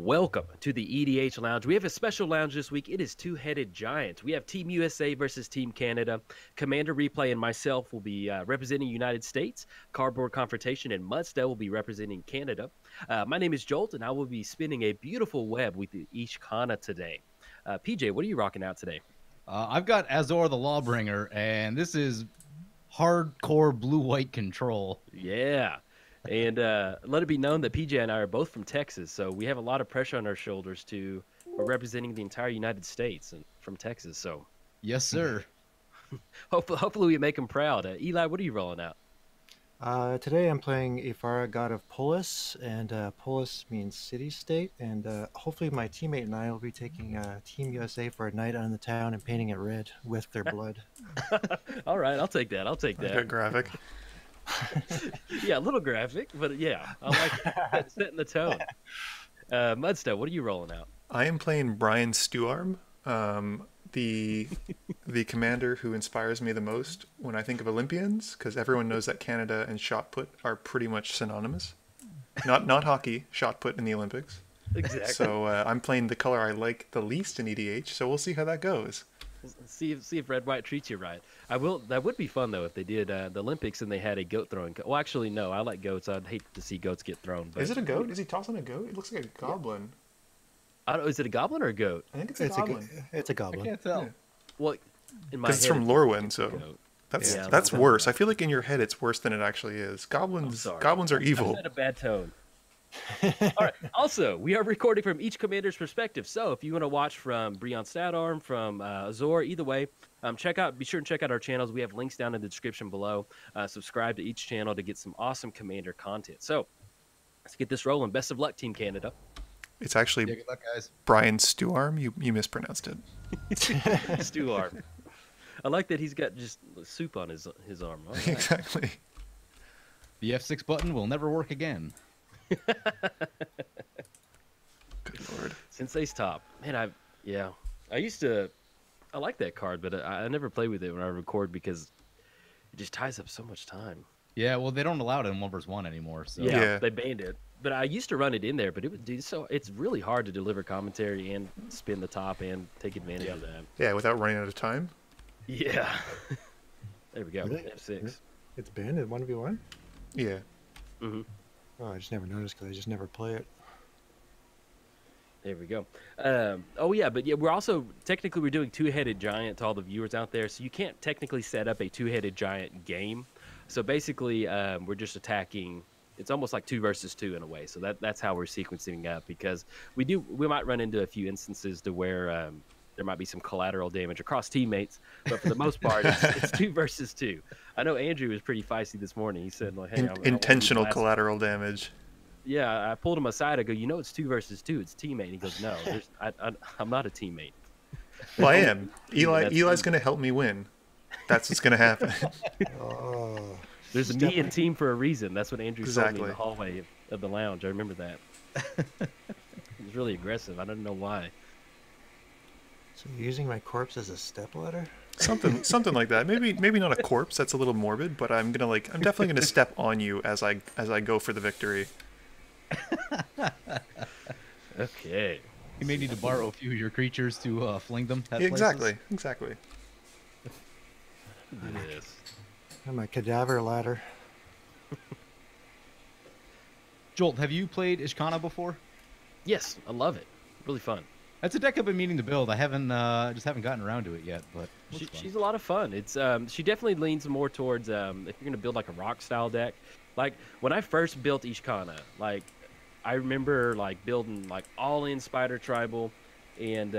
Welcome to the EDH Lounge. We have a special lounge this week. It is Two-Headed Giant. We have Team USA versus Team Canada. Commander Replay and myself will be representing United States. Cardboard Confrontation and Muddstah will be representing Canada. My name is Jolt, and I will be spinning a beautiful web with the Ishkanah today. PJ, what are you rocking out today? I've got Azor the Lawbringer, and this is hardcore blue-white control. Yeah. And let it be known that PJ and I are both from Texas, so we have a lot of pressure on our shoulders we're representing the entire United States and from Texas. So, yes, sir. hopefully we make them proud. Eli, what are you rolling out? Today I'm playing Ephara, God of Polis, and Polis means city-state, and hopefully my teammate and I will be taking Team USA for a night on the town and painting it red with their blood. All right, I'll take that. Good graphic. Yeah, a little graphic, but yeah, I like setting the tone. Muddstah, what are you rolling out? I am playing Brion Stuarm, the commander who inspires me the most when I think of Olympians, because everyone knows that Canada and shot put are pretty much synonymous. Not hockey, shot put in the Olympics. Exactly. So I'm playing the color I like the least in EDH, so we'll see how that goes. See if red white treats you right. That would be fun though if they did the Olympics and they had a goat throwing. Well, actually, no. I like goats. I'd hate to see goats get thrown. But... Is it a goat? Is he tossing a goat? It looks like a goblin. I don't know, is it a goblin or a goat? I think it's a goblin. It's a goblin. I can't tell. Yeah. Well, in my Because it's head, from Lorwyn, so that's Yeah, worse. I feel like in your head it's worse than it actually is. Goblins are evil. I said a bad tone. All right. Also, we are recording from each commander's perspective. So if you want to watch from Brion Stadarm, from Azor, either way, be sure and check out our channels. We have links down in the description below. Subscribe to each channel to get some awesome commander content. So let's get this rolling. Best of luck, Team Canada. It's actually Yeah, good luck, guys. Brion Stuarm. You mispronounced it. Stu arm. I like that he's got just soup on his arm. All right. Exactly. The F6 button will never work again. Good lord. Sensei's top. Man, I like that card, but I never play with it when I record because it just ties up so much time. Yeah, well, they don't allow it in 1v1 anymore. So Yeah. They banned it. But I used to run it in there, but it's really hard to deliver commentary and spin the top and take advantage of that. Yeah, without running out of time. Yeah. There we go. Really? F6. It's banned in 1v1? Yeah. Mm-hmm. Oh, I just never noticed because I just never play it. There we go. We're also technically doing Two-Headed Giant to all the viewers out there, so you can't technically set up a Two-Headed Giant game. So basically, we're just attacking. It's almost like 2 versus 2 in a way. So that's how we're sequencing up, because we might run into a few instances to where there might be some collateral damage across teammates, but for the most part, it's 2 versus 2. I know Andrew was pretty feisty this morning. He said, "Well, hey, intentional collateral damage." Yeah, I pulled him aside. I go, it's 2 versus 2. It's teammate. And he goes, no, I'm not a teammate. Well, I am. Eli's going to help me win. That's what's going to happen. Oh, There's a me and team for a reason. That's what Andrew told me in Exactly. the hallway of the lounge. I remember that. He was really aggressive. I don't know why. so you're using my corpse as a stepladder? Something like that. Maybe not a corpse. That's a little morbid, but I'm definitely gonna step on you as I go for the victory. Okay. You may need to borrow a few of your creatures to fling them at Exactly. places. Exactly. Do this. And my cadaver ladder. Jolt, have you played Ishkanah before? Yes, I love it. Really fun. That's a deck I've been meaning to build. I just haven't gotten around to it yet, but She's a lot of fun. It's she definitely leans more towards if you're gonna build like a rock style deck. Like when I first built Ishkanah, like I remember like building like all in Spider Tribal, and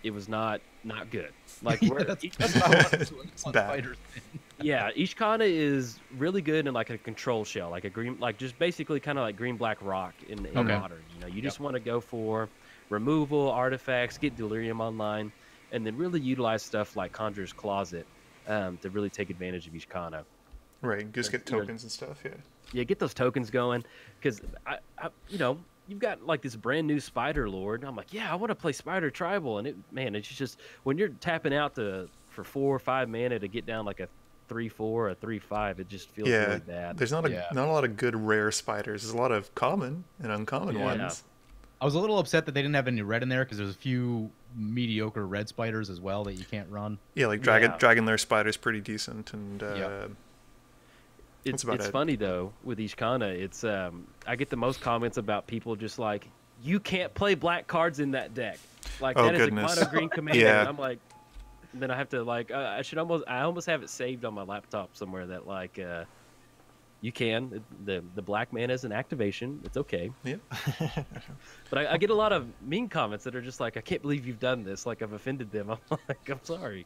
it was not good. Like that's not It's bad. yeah, Ishkanah is really good in like a control shell, like a green, like just basically kind of like green black rock in modern. You just want to go for removal, artifacts, get Delirium online, and then really utilize stuff like Conjurer's Closet to really take advantage of Ishkanah. Right. Just get tokens and stuff. Yeah. Yeah, get those tokens going, because you've got like this brand new Spider Lord, and I'm like, yeah, I want to play Spider Tribal, and it's just when you're tapping out for 4 or 5 mana to get down like a 3/4 or a 3/5, it just feels really bad. There's not a lot of good rare spiders. There's a lot of common and uncommon ones. I was a little upset that they didn't have any red in there because there's a few mediocre red spiders as well that you can't run. Yeah, like Dragon Lair Spider's pretty decent, and It's funny though with Ishkanah. It's I get the most comments about people just like, you can't play black cards in that deck. Like that is a mono green commander. Yeah. And I'm like, then I have to like I almost have it saved on my laptop somewhere that like you can the black mana is an activation. It's okay. Yeah. But I get a lot of mean comments that are just like, I can't believe you've done this. Like I've offended them. I'm like, I'm sorry.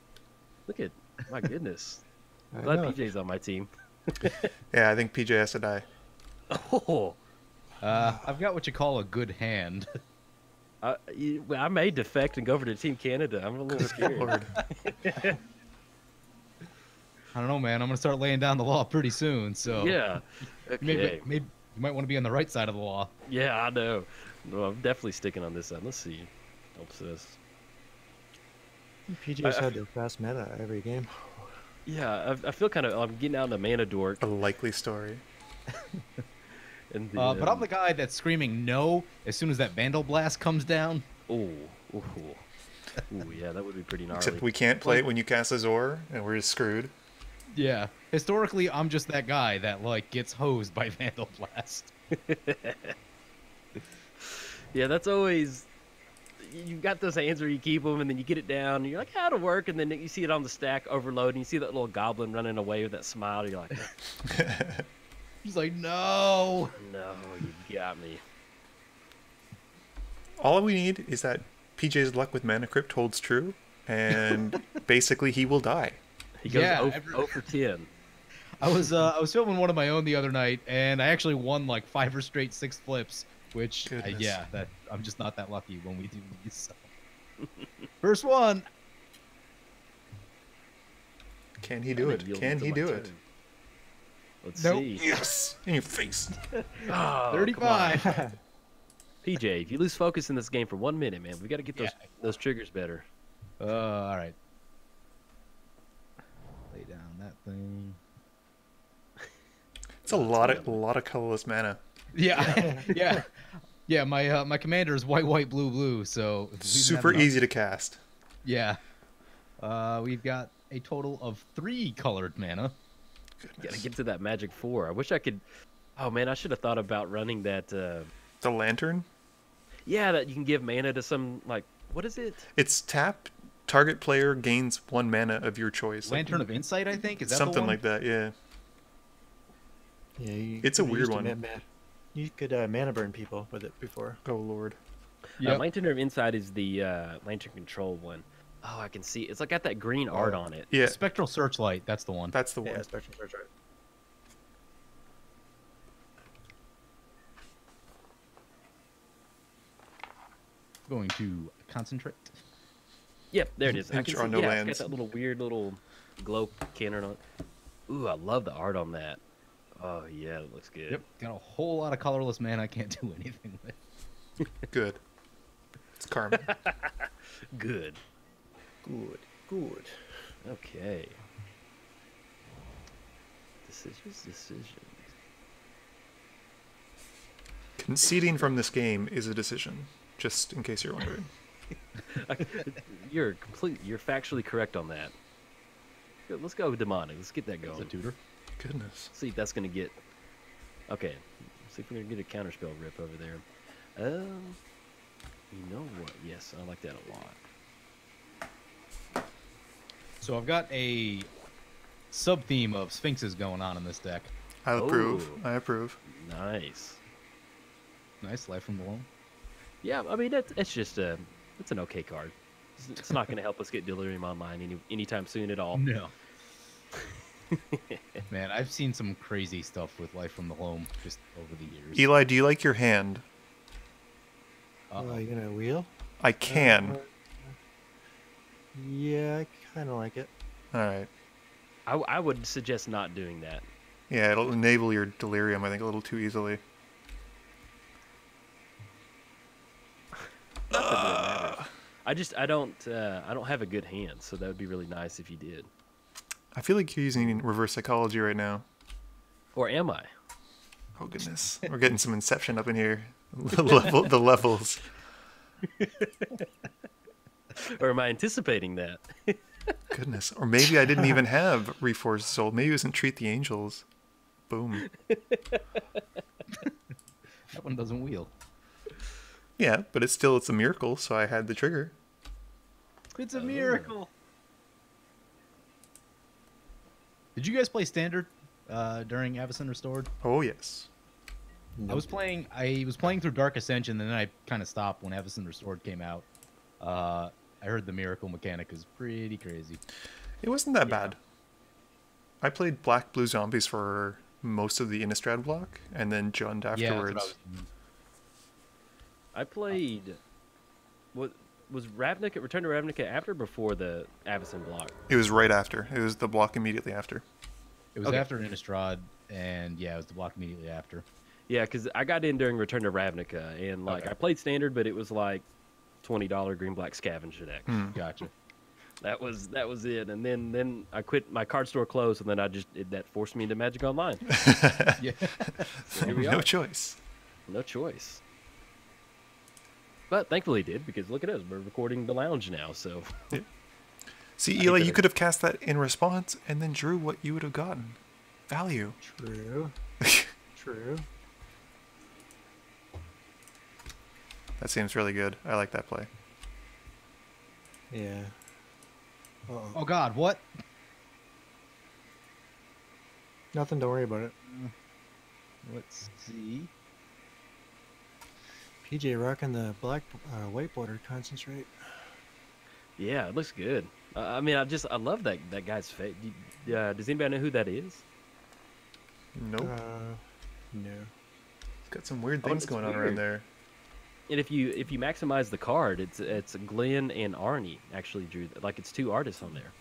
Look at my goodness. I'm glad PJ's on my team. Yeah, I think PJ has to die. Oh. I've got what you call a good hand. I may defect and go over to Team Canada. I'm a little scared. Lord. I don't know, man. I'm gonna start laying down the law pretty soon. So Yeah. Okay. maybe you might want to be on the right side of the law. Yeah, I know. No, I'm definitely sticking on this side. Let's see. Helps us. PJ's had their fast meta every game. Yeah, I feel kind of. I'm getting out in the mana dork. A likely story. And But I'm the guy that's screaming no as soon as that Vandal Blast comes down. Ooh, yeah, that would be pretty gnarly. Except we can't play it when you cast Azor, and we're just screwed. Yeah. Historically, I'm just that guy that like gets hosed by Vandal Blast. Yeah, that's always. You've got those hands where you keep them, and then you get it down, and you're like, "How'd it work?" And then you see it on the stack overload, and you see that little goblin running away with that smile. You're like, He's like, no. "No, you got me." All we need is that PJ's luck with Mana Crypt holds true, and basically he will die. He goes Yeah, 0 for 10. I was filming one of my own the other night, and I actually won like 5 or straight 6 flips. Which Goodness. that I'm just not that lucky when we do these. So. First one. Can he do it? Can he do it? Let's Nope. see. Yes! In your face. Oh, 35. PJ, if you lose focus in this game for 1 minute, man, we got to get those triggers better. All right. Lay down that thing. It's a lot of colorless mana. Yeah, yeah. My commander is white, blue. So Super easy to cast. Yeah. We've got a total of 3 colored mana. Gotta get to that magic 4. I wish I could. Oh man, I should have thought about running that. The lantern? Yeah, that you can give mana to some like. What is it? It's tap. Target player gains 1 mana of your choice. Lantern of Insight, I think. Is that something the one? like that? Yeah. Yeah, It's a weird one. You could mana burn people with it before. Oh lord. Yep. Lantern of Insight is the lantern control one. Oh, I can see. It's like got that green art on it. Yeah. Spectral Searchlight. That's the one. That's the one. Yeah, Spectral Searchlight. Going to concentrate. Yep, there it is. I can Draw see. no Yeah, lands. it's got that little weird little glow cannon on it. Ooh, I love the art on that. Oh yeah, it looks good. Yep. Got a whole lot of colorless mana I can't do anything with. Good. It's karma. Good. Good. Okay. Decisions. Conceding from this game is a decision, just in case you're wondering. You're factually correct on that. Good, let's go demonic. Let's get that It's a going. tutor. Goodness. See if that's gonna get. Okay. See if we're gonna get a counterspell rip over there. You know what? Yes, I like that a lot. So I've got a sub-theme of Sphinxes going on in this deck. I approve. Oh. I approve. Nice. Nice, Life from Below. Yeah, I mean it's just it's an okay card. It's not gonna help us get Delirium online anytime soon at all. No. Man, I've seen some crazy stuff with Life from the Home just over the years. Eli, do you like your hand? You gonna wheel? I can. Yeah, I kind of like it. All right. I would suggest not doing that. Yeah, it'll enable your delirium, I think, a little too easily. Not that it matters. I don't have a good hand, so that would be really nice if you did. I feel like you're using reverse psychology right now. Or am I? Oh goodness, we're getting some Inception up in here. The levels. Or am I anticipating that? Goodness. Or maybe I didn't even have Reforged Soul. Maybe it was Entreat the Angels. Boom. That one doesn't wheel. Yeah, but it's a miracle, so I had the trigger. It's a miracle. Did you guys play Standard during Avacyn Restored? Oh, yes. Nope. I was playing through Dark Ascension, and then I kind of stopped when Avacyn Restored came out. I heard the miracle mechanic is pretty crazy. It wasn't that bad. I played Black Blue Zombies for most of the Innistrad block, and then Jund afterwards. Yeah, I played. What was Ravnica? Return to Ravnica after or before the Avacyn block? It was right after. It was the block immediately after. it was after Innistrad, and yeah, it was the block immediately after. Yeah, because I got in during Return to Ravnica, and like I played Standard, but it was like $20 green black scavenger deck. Gotcha. That was it, and then I quit. My card store closed, and then that forced me into Magic Online. Yeah. So here we No are. choice. No choice. But thankfully did, because look at us, we're recording the lounge now. So See, Eli, you could have cast that in response and then drew what you would have gotten. Value. True. True. That seems really good. I like that play. Yeah. Uh-oh. Oh God, what? Nothing. Don't worry about it. Let's see. PJ rocking the black, white border concentrate. yeah, it looks good. I mean, I love that guy's face. Does anybody know who that is? Nope. No. It's got some weird Oh, things it's going on weird. around there. And if you maximize the card, it's Glenn and Arnie actually drew. Like it's two artists on there.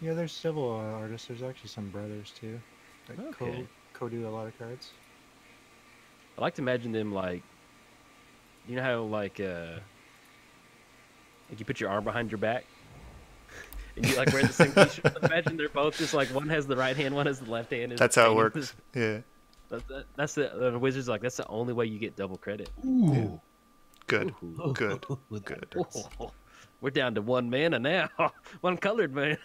Yeah, there's several artists. There's actually some brothers too. That Okay. co-do a lot of cards. I like to imagine them like, you know how like you put your arm behind your back, and you like wear the same t-shirt. Imagine they're both just like one has the right hand, one has the left hand. That's how it works. Yeah. That's the Wizards like that's the only way you get double credit. Ooh. Good. Ooh. Good. Good. Oh, we're down to one mana now, one colored man.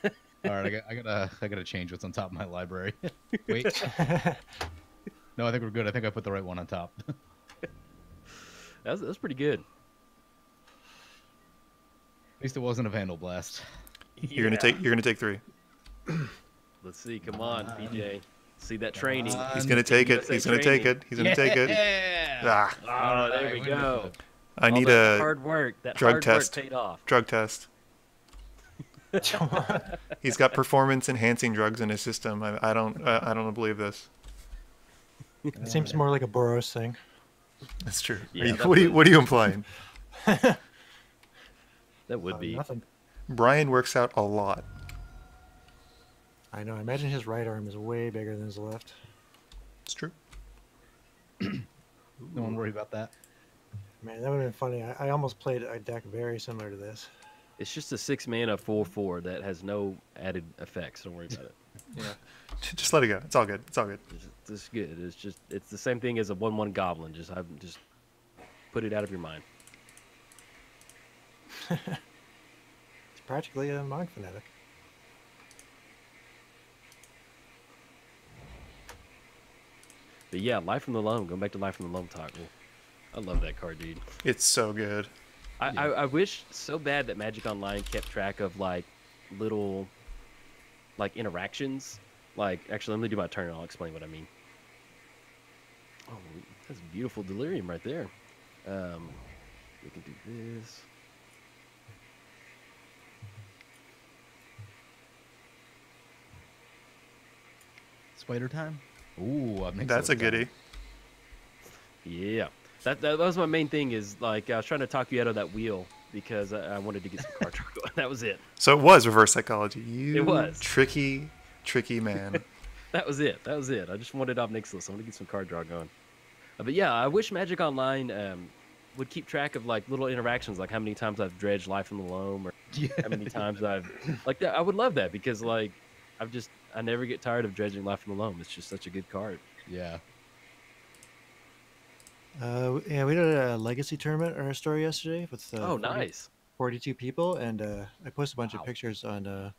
All right, I gotta change what's on top of my library. Wait. No, I think we're good. I think I put the right one on top. That's pretty good. At least it wasn't a Vandal Blast. You're gonna take 3. Let's see. Come on, PJ. See that training. He's gonna take it. USA He's gonna take training. it. He's gonna take it. Yeah. Ah, Oh, there we go. I All need that a hard work. That drug hard test. work paid off. drug test. He's got performance enhancing drugs in his system. I don't believe this. It seems more like a Boros thing. That's true. Yeah, What are you implying? That would be. Nothing. Brion works out a lot. I know. I imagine his right arm is way bigger than his left. It's true. No one worry about that. Man, that would have been funny. I almost played a deck very similar to this. It's just a 6-mana 4/4 that has no added effects. Don't worry about it. Yeah. Just let it go. It's all good. It's all good. It's good. It's the same thing as a 1/1 goblin. Just put it out of your mind. It's practically a Monk Fanatic. But yeah, Life from the Loam. Going back to Life from the Loam talk. I love that card, dude. It's so good. I wish so bad that Magic Online kept track of like little like interactions. Like, actually, let me do my turn and I'll explain what I mean. Oh, that's beautiful Delirium right there. We can do this. Spider time. Ooh, That's a goodie. Yeah, that was my main thing. Is like I was trying to talk you out of that wheel because I wanted to get some card draw going. That was it. So it was reverse psychology. You It was. tricky man. That was it. That was it. I just wanted Ob Nixilis. I want to get some card draw going. But yeah, I wish Magic Online would keep track of like little interactions, like how many times I've dredged Life from the Loam, or how many times I've like that. I would love that because like I never get tired of dredging Life from the Loam. It's just such a good card. Yeah. Yeah, we did a legacy tournament in our store yesterday with Oh, nice. 42 people, and I posted a bunch of Wow. pictures on the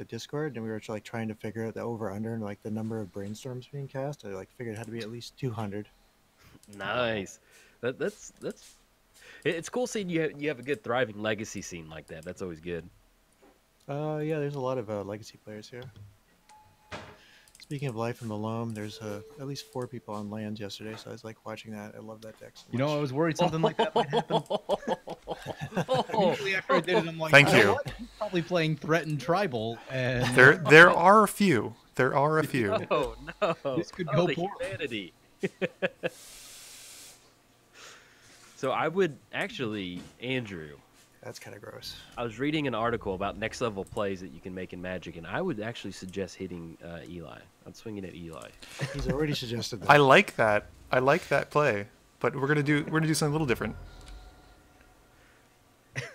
Discord, and we were like trying to figure out the over under and like the number of brainstorms being cast. I like figured it had to be at least 200. Nice. That's it's cool seeing you have a good thriving legacy scene like that. That's always good. Yeah, there's a lot of legacy players here. Speaking of Life in the Loam, there's at least 4 people on lands yesterday, so I was like watching that. I love that deck so much. You know, I was worried something like that might happen. Immediately after I did it, I'm like, Thank you know you. what? He's probably playing Threatened Tribal, and There are a few. There are a few. Oh no! This could Oh, go the poorly. humanity. So I would actually, Andrew. That's kind of gross. I was reading an article about next level plays that you can make in Magic, and I would actually suggest hitting Eli. I'm swinging at Eli. He's already suggested that. I like that. I like that play. But we're gonna do something a little different.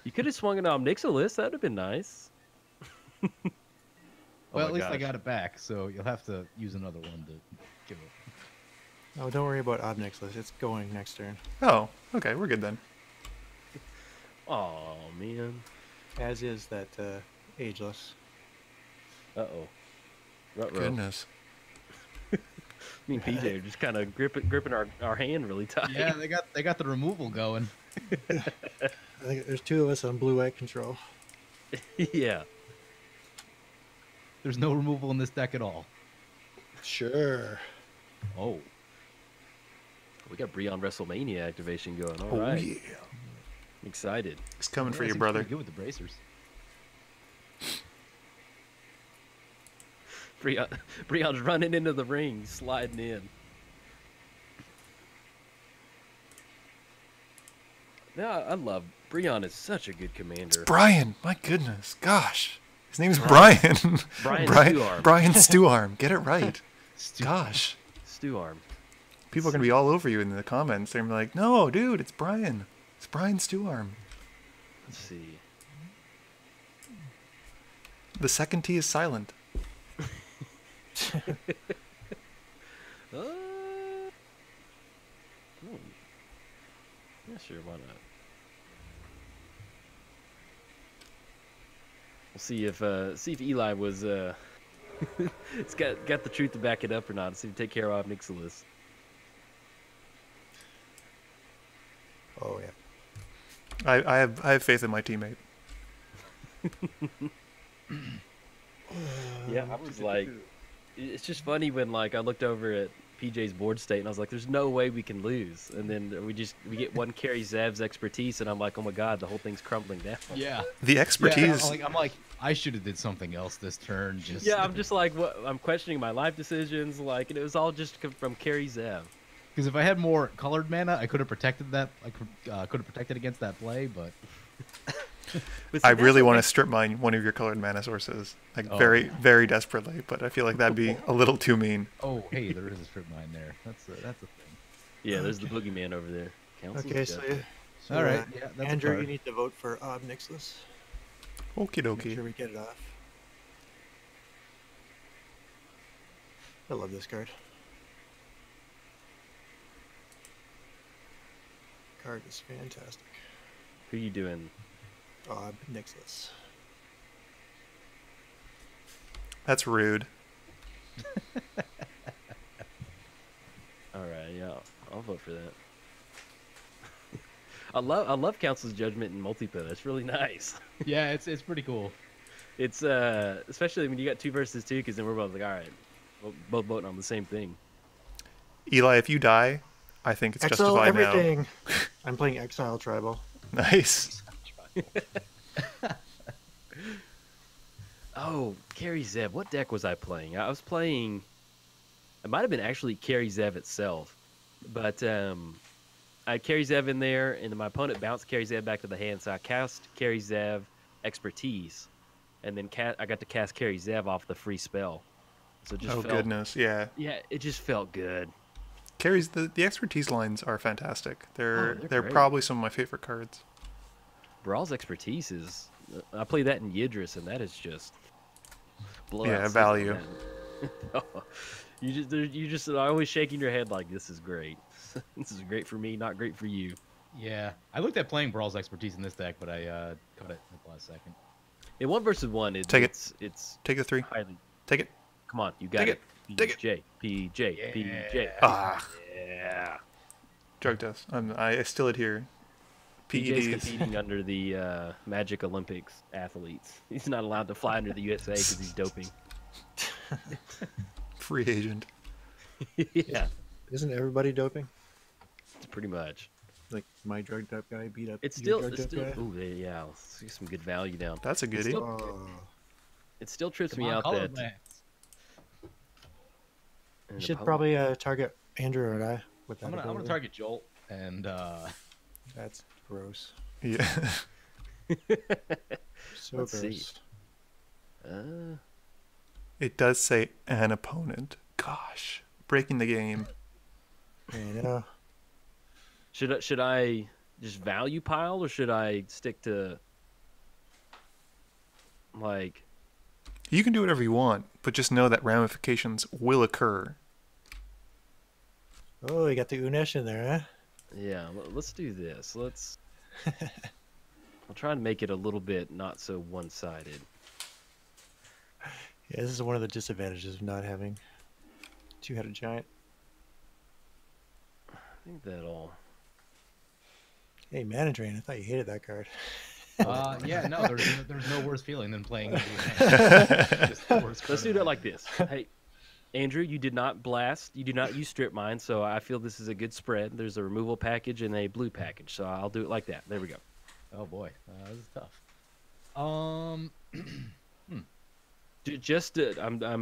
You could have swung an Omnixilus. That would have been nice. Oh well, my at least I gosh. got it back, so you'll have to use another one to give it. Oh, don't worry about Obnixilus. It's going next turn. Oh, okay, we're good then. Oh man. As is that Ageless. Uh-oh. Ruh-roh. Goodness. Me and PJ are just kind of gripping our hand really tight. Yeah, they got the removal going. I think there's 2 of us on blue-white control. Yeah. There's no removal in this deck at all. Sure. Oh. We got Brion WrestleMania activation going. All Oh right. yeah. I'm excited. He's coming for Yeah, you, seems brother. pretty good with the bracers. Brion's running into the ring, sliding in. Yeah, I love Brion is such a good commander. Brian, my goodness, gosh. His name's Brian. Brian Brian Stewarm. Brian Stewarm. Get it right. Stu- Gosh. Stew arm. People are gonna be all over you in the comments. They're gonna be like, no, dude, it's Brian. It's Brian Stewarm. Let's see. The second T is silent. Hmm. Yeah, sure, why not? We'll see if Eli was it's got the truth to back it up or not. See if we take care of Nixilis. Oh, yeah. I have faith in my teammate. Yeah, I was like, it's just funny when like I looked over at PJ's board state and I was like, there's no way we can lose, and then we get one carry Zev's expertise and I'm like, oh my god, the whole thing's crumbling down. Yeah. The expertise. Yeah, I'm like, I should have did something else this turn. Just Yeah, I'm just like, what? I'm questioning my life decisions, like, and it was all just from carry Zev. because if I had more colored mana, I could have protected that. I could have protected against that play, but But see, I that's really what want to makes- strip mine one of your colored mana sources, like Oh. very, very desperately. But I feel like that'd be a little too mean. oh hey, there is a strip mine there. That's a thing. Yeah, there's the boogeyman over there. Council's Okay, so, got- so All right, yeah, that's a Andrew, you card. need to vote for Obnixilus. Okie Make dokie. sure we get it off. I love this card. Card is fantastic. Who you doing? Obnixilus. That's rude. All right, yeah, I'll vote for that. I love Council's Judgment in multiplayer. That's really nice. Yeah, it's pretty cool. It's especially when you got 2 versus 2, because then we're both like, all right, we're both voting on the same thing. Eli, if you die, I think it's Exile justified everything. I'm playing Exile Tribal. now. Nice. Oh, Carry Zev. What deck was I playing? I was playing. It might have been actually Carry Zev itself, but I had Carry Zev in there, and then my opponent bounced Carry Zev back to the hand, so I cast Carry Zev Expertise, and then I got to cast Carry Zev off the free spell. So it just Oh felt, goodness, yeah. Yeah, it just felt good. Carries the expertise lines are fantastic. They're they're great. probably some of my favorite cards. Brawl's Expertise is. I play that in Yidris, and that is just. blowout Yeah, system, value. man. You just are always shaking your head like this is great. This is great for me, not great for you. Yeah, I looked at playing Brawl's expertise in this deck, but I cut it at the last second. In 1v1, Take it. It's Take the 3. highly. Take it. Come on, you got Take it. Take it. PJ, PJ. Ah. Yeah. Drug test. I still adhere. PJ's PEDs. competing under the Magic Olympics athletes. He's not allowed to fly under the USA because he's doping. Free agent. Yeah, Isn't everybody doping? it's pretty much. Like my drugged up guy beat up. It's your still, drugged up guy? ooh, yeah. Let's get some good value down. That's a goodie. still- Oh. It still trips Come me on, out call that it, Lance. an You should opponent- probably target Andrew and I with that. I'm gonna ability. target Jolt, and That's gross. Yeah. So Let's see. gross. It does say an opponent. Gosh. Breaking the game. You know, Should I just value pile or should I stick to like? You can do whatever you want, but just know that ramifications will occur. oh, you got the Unesh in there, huh? Yeah, let's do this. Let's. I'll try to make it a little bit not so one-sided. Yeah, this is one of the disadvantages of not having two-headed giant. I think that'll. Hey, Mana Drain, I thought you hated that card. yeah, no, there's no worse feeling than playing. Just the worst Let's card do in that the like this. Hey, Andrew, you did not blast. You do not use strip mine, so I feel this is a good spread. There's a removal package and a blue package, so I'll do it like that. There we go. Oh boy, this is tough. I'm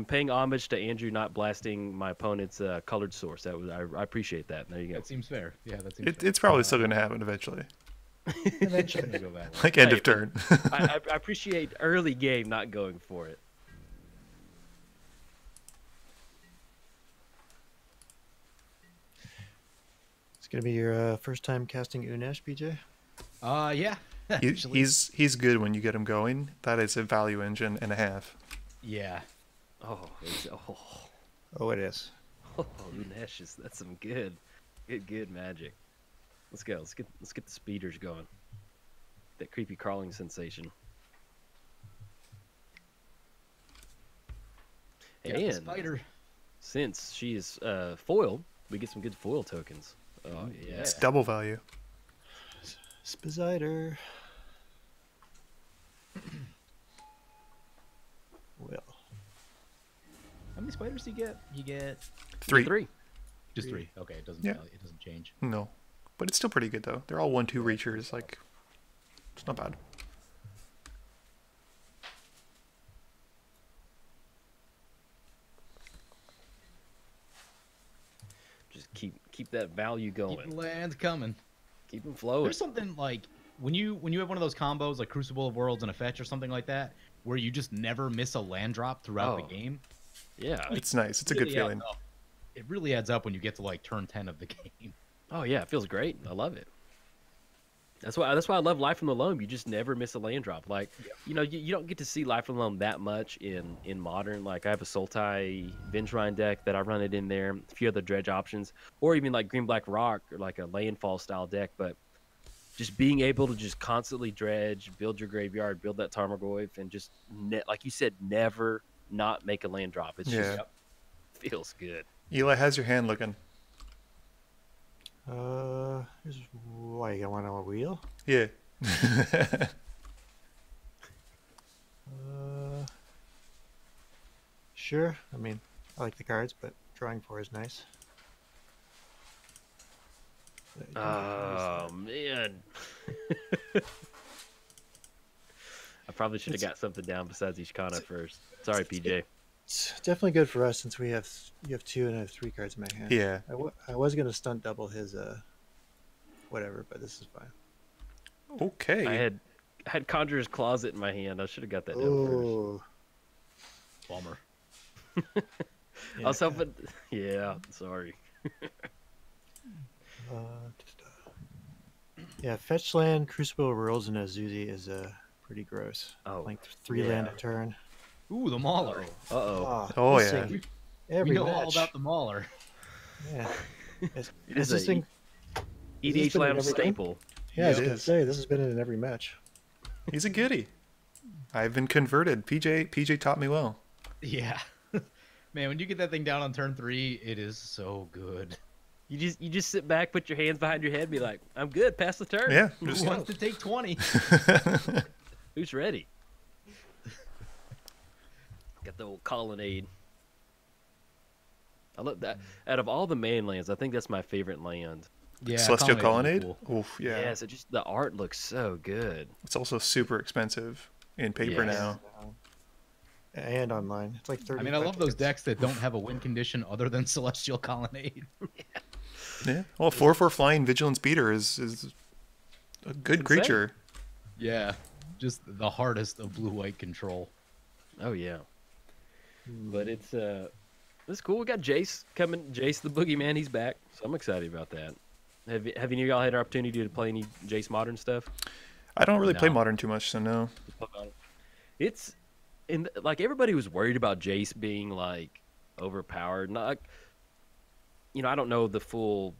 paying homage to Andrew not blasting my opponent's colored source. That was I appreciate that. There you go. That seems fair. Yeah, that seems fair. It's probably still going to happen eventually. Eventually go that way. Like end Hey, of turn. I appreciate early game not going for it. It's gonna be your first time casting Unesh, BJ. Yeah. Actually, He's good when you get him going. That is a value engine and a half. yeah. Oh, it is. Unesh is that's some good magic. Let's go. Let's get the speeders going. That creepy crawling sensation. Got the And spider. since she's foiled, we get some good foil tokens. Oh yeah. It's double value. Spizider. Well, How many spiders do you get? You get 3. Three. just 3. Okay, it doesn't. Yeah. It doesn't change. No. But it's still pretty good though. They're all 1/2 reachers. Like, it's not bad. Just keep that value Keep the going. lands coming. Keep them flowing. There's something like when you have one of those combos like Crucible of Worlds and a fetch or something like that, where you just never miss a land drop throughout Oh. the game. Yeah. It's nice. It's a good Really adds feeling. up. It really adds up when you get to like turn 10 of the game. Oh yeah, it feels great. I love it. That's why I love Life from the Loam. You just never miss a land drop. Like, you know, you don't get to see Life from the Loam that much in Modern. Like, I have a Sultai Vengevine deck that I run it in there, a few other dredge options, or even like Green Black Rock or like a Landfall style deck. But just being able to just constantly dredge, build your graveyard, build that Tarmogoyf, and just like you said, never not make a land drop. It's Yeah. just feels good. Eli, how's your hand looking? here's why you want a wheel. Yeah. Sure. I mean, I like the cards, but drawing 4 is nice. Oh man. I probably should have got something down besides Ishkanah first. Sorry, PJ. It's definitely good for us since you have 2 and I have 3 cards in my hand. Yeah. I was gonna stunt double his whatever, but this is fine. Okay. I had Conjurer's Closet in my hand. I should have got that down first. Oh, Bummer. I was hoping. Yeah, sorry. Yeah, fetch land, Crucible of Worlds, and Azuzi is pretty gross. Oh, Like 3 land a turn. Ooh, the Mauler. Uh oh. Ah, Oh, we'll yeah. see. We Every know match. all about the Mauler. Yeah. Is is this a thing? Has this EDH been in Lounge every game? staple. Yeah, I was It gonna is. say this has been in every match. He's a goodie. I've been converted. PJ taught me well. Yeah. Man, when you get that thing down on turn 3, it is so good. You just sit back, put your hands behind your head, and be like, "I'm good. Pass the turn." Yeah. Who Just, wants to take 20? Who's ready? Got the old colonnade. I love that. Out of all the main lands, I think that's my favorite land. Yeah, Celestial Colonnade's Colonnade. really cool. Oof, yeah. Yeah, so just the art looks so good. It's also super expensive in paper Yes. now. And online, it's like 30. I mean, I love those decks that don't have a win condition other than Celestial Colonnade. Yeah. Well, 4/4 flying Vigilance Beater is a good Insane. creature. Yeah, just the hardest of blue-white control. Oh yeah. But it's cool. We got Jace coming. Jace the Boogeyman, he's back. So I'm excited about that. Have any of y'all had an opportunity to play any Jace Modern stuff? I don't really play No. Modern too much, so no. It's like everybody was worried about Jace being like overpowered. Not like, I don't know the full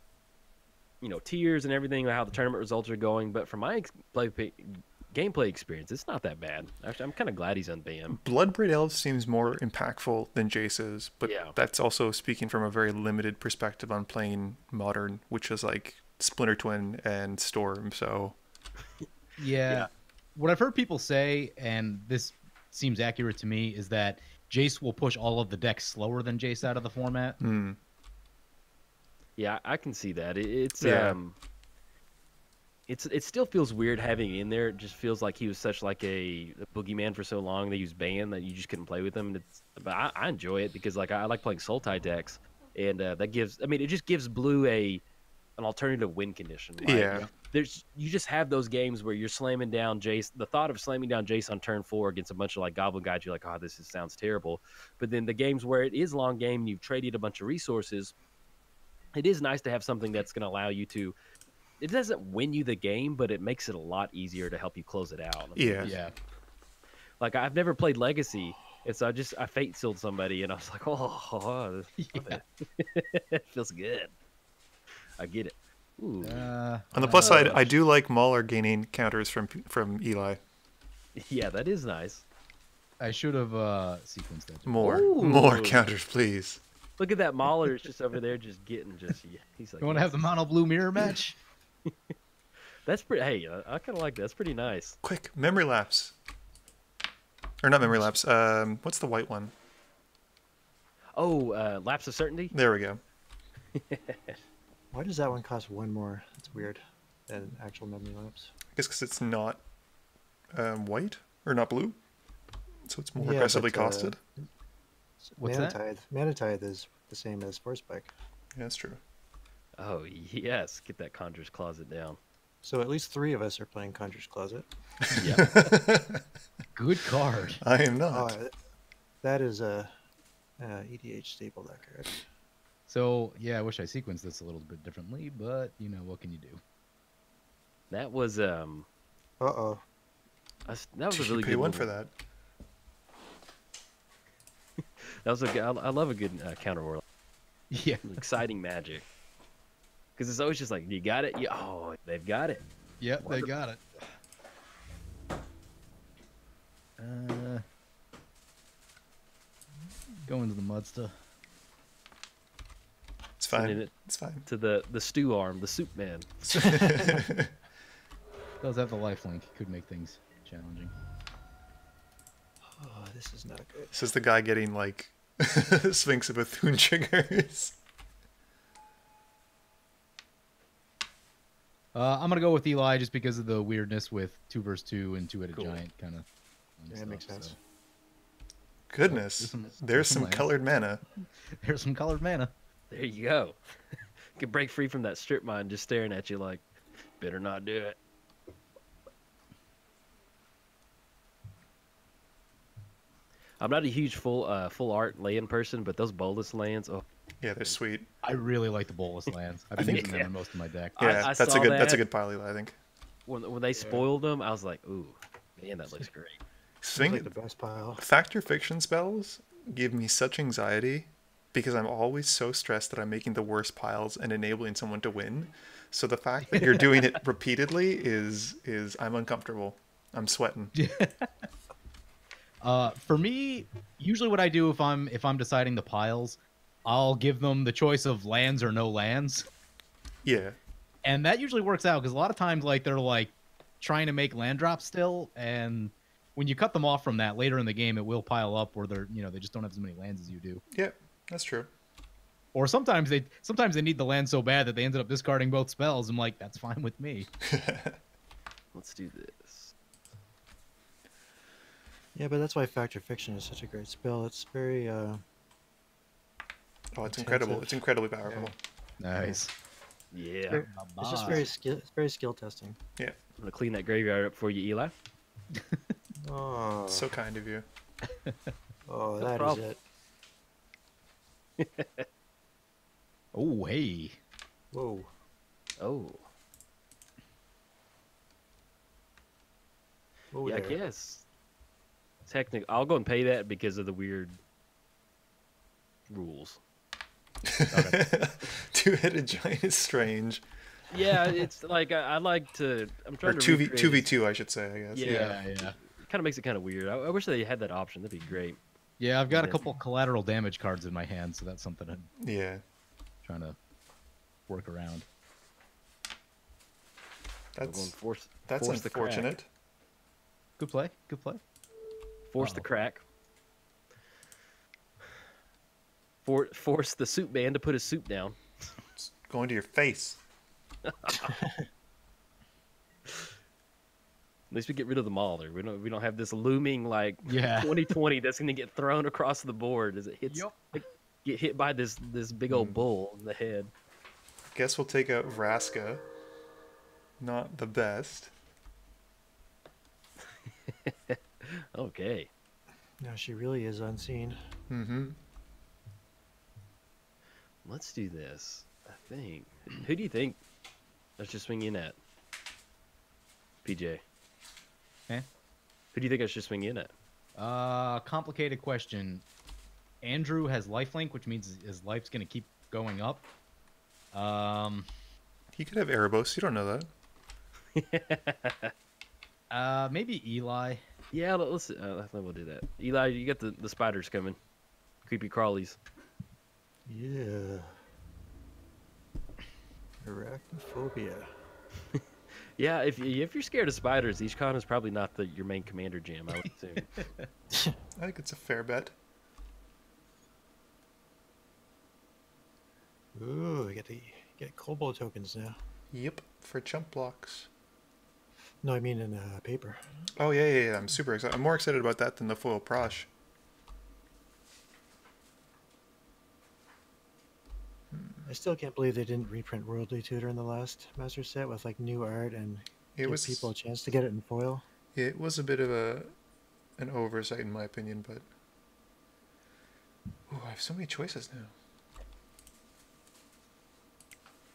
tiers and everything, how the tournament results are going, but from my gameplay experience, it's not that bad. Actually, I'm kind of glad he's unbanned. Bloodbraid Elves seems more impactful than Jace is, but Yeah. that's also speaking from a very limited perspective on playing Modern, which is like Splinter Twin and Storm, so... Yeah. What I've heard people say, and this seems accurate to me, is that Jace will push all of the decks slower than Jace out of the format. Yeah, I can see that. It still feels weird having in there. It just feels like he was such like a boogeyman for so long that he was banned that you just couldn't play with him. But I enjoy it because like I like playing Soul Tide decks, and that gives. I mean, it just gives blue an alternative win condition. Like, Yeah. you just have those games where you're slamming down Jace. The thought of slamming down Jace on turn 4 against a bunch of like Goblin guys, you're like, oh, sounds terrible. But then the games where it is long game and you've traded a bunch of resources, it is nice to have something that's going to allow you to. It doesn't win you the game, but it makes it a lot easier to help you close it out. Yeah. Yeah. Like I've never played Legacy, and so I fate sealed somebody, and I was like, oh, it feels good. I get it. Ooh. On the plus side, I do like Mauler gaining counters from Eli. Yeah, that is nice. I should have sequenced that. More Ooh. counters, please. Look at that Mauler is just over there, just getting he's like. You want to have the mono blue mirror match? That's pretty. Hey, I kind of like that. That's pretty nice. Quick, memory lapse. Or not memory lapse. What's the white one? Oh, Lapse of Certainty. There we go. Why does that one cost 1 more? That's weird. Than actual memory lapse. I guess because it's not white or not blue, so it's more Yeah, aggressively but, costed. What's that? Mana Tithe is the same as Force Spike. Yeah, that's true. Oh yes, get that Conjurer's Closet down. So at least 3 of us are playing Conjurer's Closet. Yeah. Good card. I am Oh, not. that is a EDH staple deck, right? So, yeah, I wish I sequenced this a little bit differently, but, what can you do? That was Uh-oh. that was a Did you really pay good one one for that? That was I love a good counter war. Yeah. Exciting magic. Because it's always just like, you got it? Yeah, oh, they've got it. Yep, they got it. Going to the Muddstah. It's fine. Sending it It's fine. to the stew arm, the soup man. Does have the lifelink. Could make things challenging. Oh, this is not good. This is the guy getting like Sphinx of Bethune triggers. I'm gonna go with Eli just because of the weirdness with 2 versus 2 and 2-headed Cool. giant kind of. Yeah, that makes sense. Goodness, there's some lands. colored mana. There's some colored mana. There you go. You can break free from that strip mine just staring at you like, better not do it. I'm not a huge full art land person, but those bolus lands, oh, Yeah, they're sweet. I really like the bolus lands. I've I been think- using them in most of my deck. Yeah, I that's saw a good that. pile, Eli, I think. when they spoiled them, I was like, ooh, man, that looks great. Sounds like Sphinx the best pile. Factor Fiction spells give me such anxiety because I'm always so stressed that I'm making the worst piles and enabling someone to win. So the fact that you're doing it repeatedly is I'm uncomfortable. I'm sweating. For me, usually what I do if I'm deciding the piles, I'll give them the choice of lands or no lands. Yeah. And that usually works out because a lot of times like they're like trying to make land drops still, and when you cut them off from that later in the game, it will pile up where they're, you know, they just don't have as many lands as you do. Yeah, that's true. Or sometimes they need the land so bad that they ended up discarding both spells. I'm like, that's fine with me. Let's do this. Yeah, but that's why Fact or Fiction is such a great spell. It's very Oh, it's incredible. It's incredibly powerful. Nice. Yeah. It's just very skill testing. Yeah. I'm gonna clean that graveyard up for you, Eli. Oh, So kind of you. oh, No that is problem. it. Oh, hey. Whoa. Oh. Whoa Yeah, I there. guess. Technically, I'll go and pay that because of the weird rules. Two-headed giant is strange. Yeah, it's like I like to. I'm Or trying to 2v2, I should say, I guess. Yeah. Yeah. Kind of makes it kind of weird. I wish they had that option. That'd be great. Yeah, I've got a Yeah. couple collateral damage cards in my hand, so that's something I'm Yeah. trying to work around. We're going That's force the crack. unfortunate. Good play. Good play. Force the Uh-oh. crack. Force the soup man to put his soup down. It's going to your face. At least we get rid of the mauler. We don't have this looming like Yeah. 2020 that's gonna get thrown across the board as it hits Yup. get hit by this big old bull in the head. Guess we'll take out Vraska. Not the best. Okay. No, she really is unseen. Mm-hmm. Let's do this. I think. Who do you think I should swing in at? PJ. Eh? Who do you think I should swing in at? Complicated question. Andrew has lifelink, which means his life's gonna keep going up. He could have Erebos. You don't know that. Maybe Eli. Yeah, let's we'll do that. Eli, you got the spiders coming. Creepy crawlies. Yeah. Arachnophobia. Yeah, if you're scared of spiders, Ishkanah is probably not your main commander jam, I would assume. I think it's a fair bet. Ooh, we get Kobold tokens now. Yep, for chump blocks. No, I mean in paper. Oh, yeah. I'm super excited. I'm more excited about that than the foil Prosh. I still can't believe they didn't reprint Worldly Tutor in the last Master set with like new art and give people a chance to get it in foil. It was a bit of an oversight in my opinion, but ooh, I have so many choices now.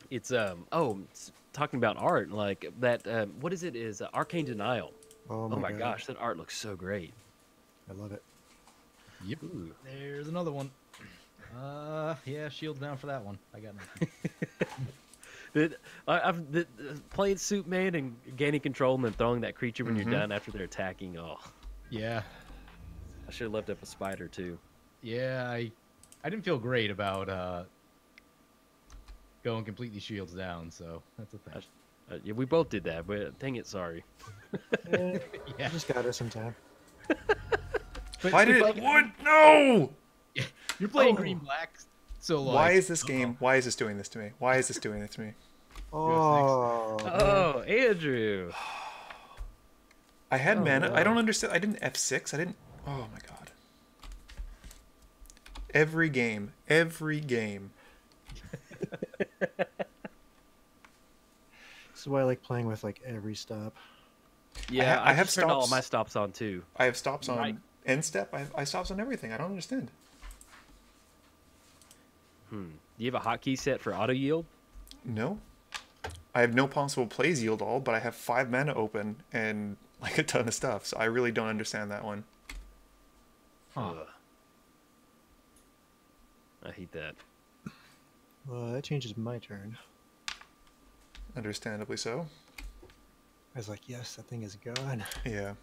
It's talking about art, like that what is it? Is Arcane Denial. Oh Oh my God. gosh, that art looks so great. I love it. Yep. Ooh. There's another one. Yeah, shields down for that one. I got nothing. I've playing Soup Man and gaining control and then throwing that creature when Mhm. you're done after they're attacking. Oh, Yeah. I should have left up a spider too. Yeah, I didn't feel great about going completely shields down, so that's a thing. Yeah, we both did that, but dang it, sorry. Eh, Yeah. I just got us some time. But Why did it? What? No! You're playing Oh. green black, so like. Why is this game? Why is this doing this to me? Why is this doing this to me? Oh, Oh, Andrew. I had Oh, mana. I no. don't understand. I didn't F6. I didn't. Oh my god. Every game. this is why I like playing with like every stop. Yeah, I have just turned all stops. my stops on too. I have stops on Right. end step. I have stops on everything. I don't understand. Do you have a hotkey set for auto yield? No. I have no possible plays yield all, but I have 5 mana open and like a ton of stuff. So I really don't understand that one. Huh. Ugh. I hate that. Well, that changes my turn. Understandably so. I was like, yes, that thing is gone. Yeah.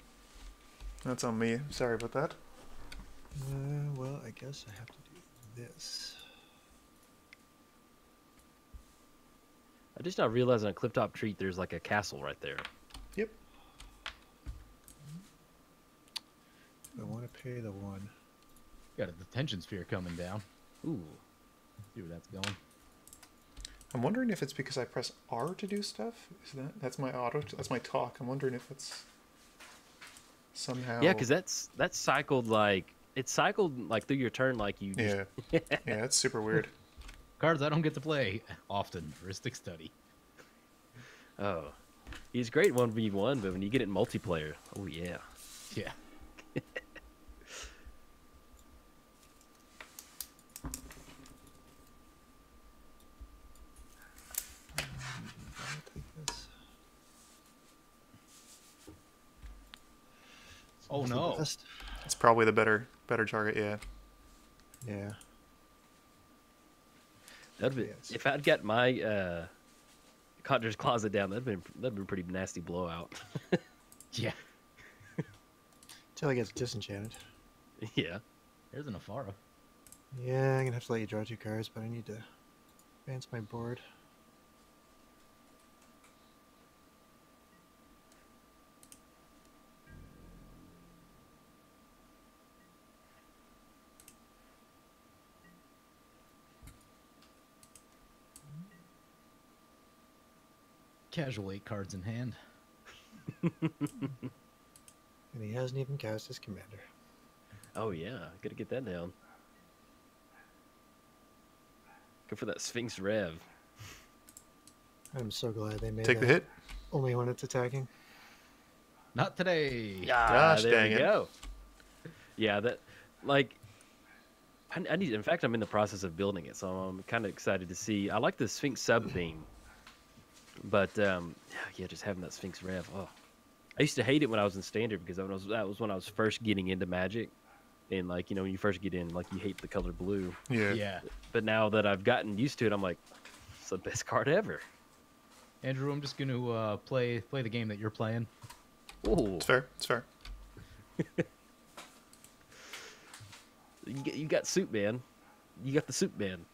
That's on me. Sorry about that. Well, I guess I have to do this. I just now realized on a cliff-top treat there's like a castle right there. Yep. I want to pay the one. Got a detention sphere coming down. Ooh. See where that's going. I'm wondering if it's because I press R to do stuff. That's my auto? That's my talk. I'm wondering if it's somehow... Yeah, because that's cycled like... It's cycled like through your turn like you just... Yeah. Yeah, that's super weird. Cards I don't get to play often. Heuristic Study. Oh. He's great 1v1, but when you get it in multiplayer, oh yeah. Yeah. I'll take this. Oh Is the no. best. It's probably the better target, yeah. Yeah. That'd be, Yes. if I'd got my Conjurer's Closet down, that'd been a pretty nasty blowout. Yeah. Until it gets disenchanted. Yeah. There's an Ephara. Yeah, I'm gonna have to let you draw 2 cards, but I need to advance my board. Casual 8 cards in hand. And he hasn't even cast his commander. Oh yeah, gotta get that down. Go for that Sphinx Rev. I'm so glad they made Take the that hit. only when it's attacking. Not today. Gosh, there dang we it. go. Yeah, that like I need. In fact, I'm in the process of building it, so I'm kind of excited to see. I like the Sphinx sub theme, but yeah, just having that Sphinx Rev. Oh, I used to hate it when I was in Standard because that was when I was first getting into Magic, and like when you first get in, like you hate the color blue. Yeah. Yeah. But now that I've gotten used to it, I'm like, it's the best card ever. Andrew, I'm just going to play the game that you're playing. Ooh, It's fair. It's fair. you got Soup Man. You got the Soup Man.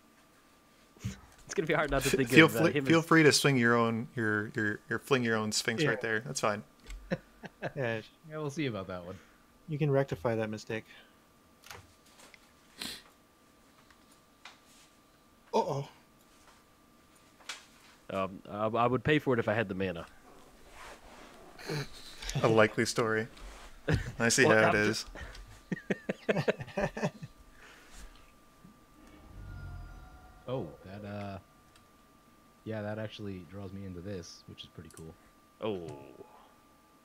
It's gonna be hard not to think Feel of him. feel free to swing your own fling your own Sphinx Yeah. right there. That's fine. Yeah, Yeah, we'll see about that one. you can rectify that mistake. Uh-oh. I would pay for it if I had the mana. A likely story. I see Well, how it I'm is. Oh, that yeah, that actually draws me into this, which is pretty cool. Oh,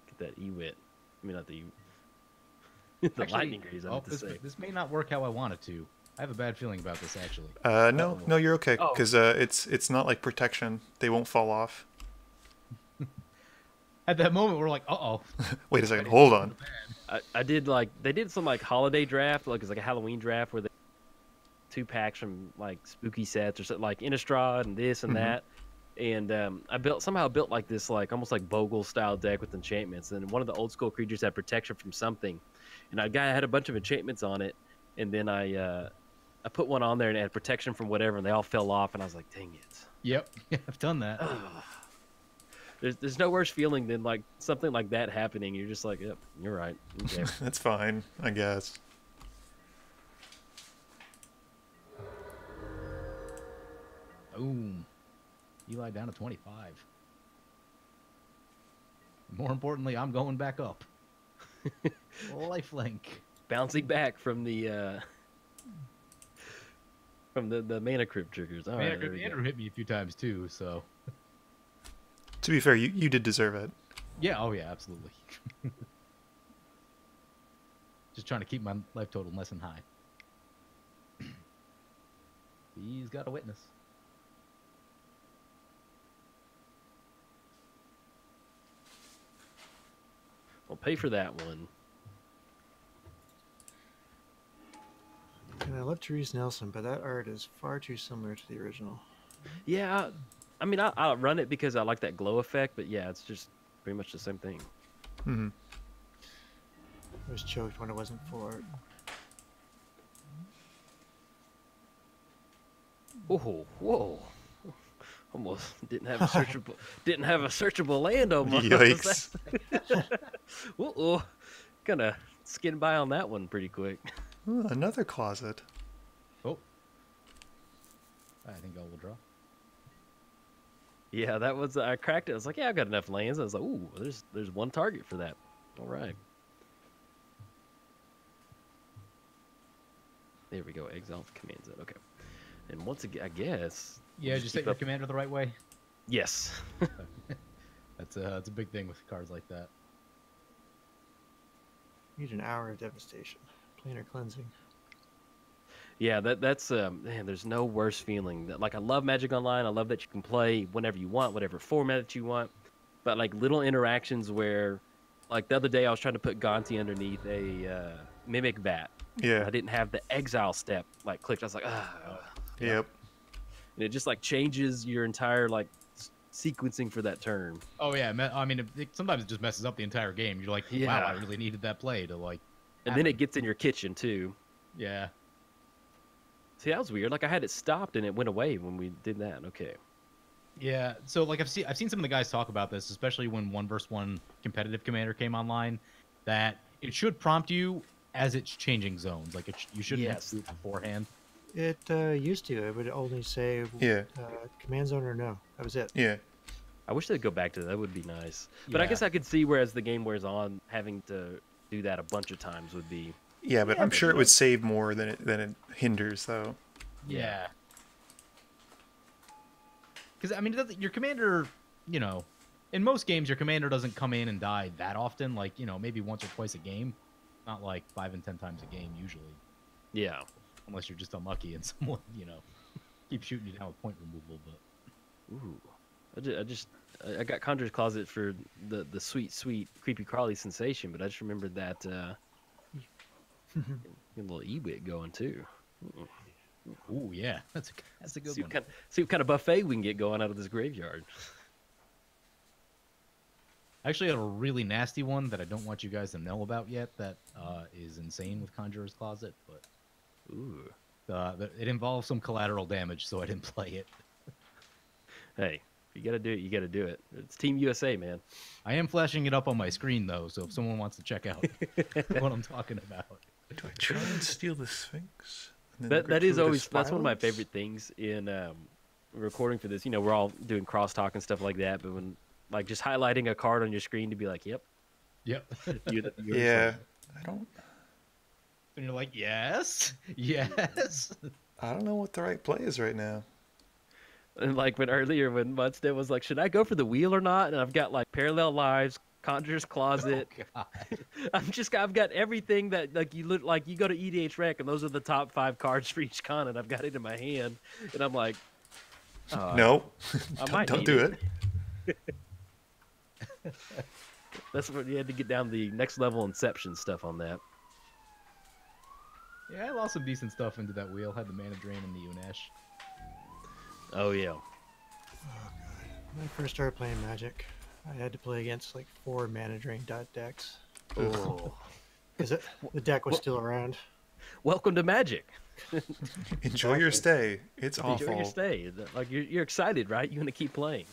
get that E-wit. I mean, not the the Actually, lightning greaves. I meant to this, say. this may not work how I want it to. I have a bad feeling about this actually. No, you're okay Oh. because it's not like protection. They won't fall off. At that moment, we're like, uh-oh. Wait a second. Hold on. I did like they did some like holiday draft, like it's like a Halloween draft where they 2 packs from like spooky sets or something like Innistrad and this and that. And I somehow built like this like almost like Bogle style deck with enchantments. And one of the old school creatures had protection from something, and I had a bunch of enchantments on it. And then I put one on there and it had protection from whatever, and they all fell off. And I was like, dang it. Yep, I've done that. There's no worse feeling than like something like that happening. You're just like, yep, you're right. Okay. That's fine, I guess. Boom. Eli down to 25. More importantly, I'm going back up. Lifelink. Bouncing back from the mana crypt triggers. All right, there we go. Andrew hit me a few times too, so To be fair, you did deserve it. yeah, oh yeah, absolutely. Just trying to keep my life total nice and high. He's got a witness. I'll pay for that one. And And I love Therese Nelson, but that art is far too similar to the original. Yeah, I mean, I'll run it because I like that glow effect, but yeah, it's just pretty much the same thing. Hmm. I was choked when it wasn't full art. Oh, whoa! Almost didn't have a searchable land almost. Yikes. Uh-oh. Kind of skinned by on that one pretty quick. Ooh, another closet. Oh. I think I will draw. Yeah, that was I cracked it. I was like, yeah, I've got enough lands. I was like, ooh, there's one target for that. All right. There we go. Exile commands it. Okay. And once again, I guess. Yeah, just set your commander the right way. Yes. That's a big thing with cards like that. Need an hour of devastation. Planar cleansing. Yeah, that's man. There's no worse feeling. Like I love Magic Online. I love that you can play whenever you want, whatever format that you want. But like little interactions where, like the other day, I was trying to put Gonti underneath a Mimic Bat. Yeah. I didn't have the exile step like clicked. I was like, ah. Yep. And it just like changes your entire like sequencing for that turn. Oh yeah, I mean, sometimes it just messes up the entire game. You're like, Yeah. wow, I really needed that play to like. And then it gets in your kitchen too. Yeah. See, that was weird. Like I had it stopped and it went away when we did that. Okay. Yeah, so like I've seen some of the guys talk about this, especially when 1v1 competitive commander came online, that it should prompt you as it's changing zones. Like you shouldn't have to do it beforehand. It used to. It would only say command zone or no. That was it. Yeah. I wish they'd go back to that. That would be nice. But I Yeah. guess I could see where as the game wears on, having to do that a bunch of times would be. Yeah, but I'm sure it would save more than it hinders, though. Yeah. Because I mean, your commander, you know, in most games, your commander doesn't come in and die that often. Like, you know, maybe once or twice a game, not like 5 and 10 times a game usually. Yeah. Unless you're just unlucky and someone, you know, keeps shooting you down with point removal. But Ooh, I got Conjurer's Closet for the sweet creepy crawly sensation, but I just remembered that get a little E-wit going too. ooh, yeah, that's a good one. See what kind of buffet we can get going out of this graveyard. I actually have a really nasty one that I don't want you guys to know about yet. That is insane with Conjurer's Closet, but Ooh. it involves some collateral damage, so I didn't play it. Hey, if you gotta do it, you gotta do it. It's Team USA, man. I am flashing it up on my screen though, so if someone wants to check out what I'm talking about. Do I try and steal the Sphinx? That is always that's one of my favorite things in recording for this. You know, we're all doing crosstalk and stuff like that, but when like just highlighting a card on your screen to be like, "Yep, Yep. Yeah, I don't. And you're like, yes, yes. I don't know what the right play is right now. And like when Muddstah was like, should I go for the wheel or not? And I've got like Parallel Lives, Conjurer's Closet. Oh, I've got everything that like you look like you go to EDH Rec and those are the top 5 cards for each con, and I've got it in my hand, and I'm like, No, I might don't need do it. That's what you had to get down the next level Inception stuff on that. Yeah, I lost some decent stuff into that wheel. Had the Mana Drain and the Unesh. Oh yeah. When I first started playing Magic, I had to play against like 4 mana drain dot decks Oh. because the deck was still around. Welcome to Magic. Enjoy your stay. It's awful. Enjoy your stay. Like you're excited, right? You want to keep playing.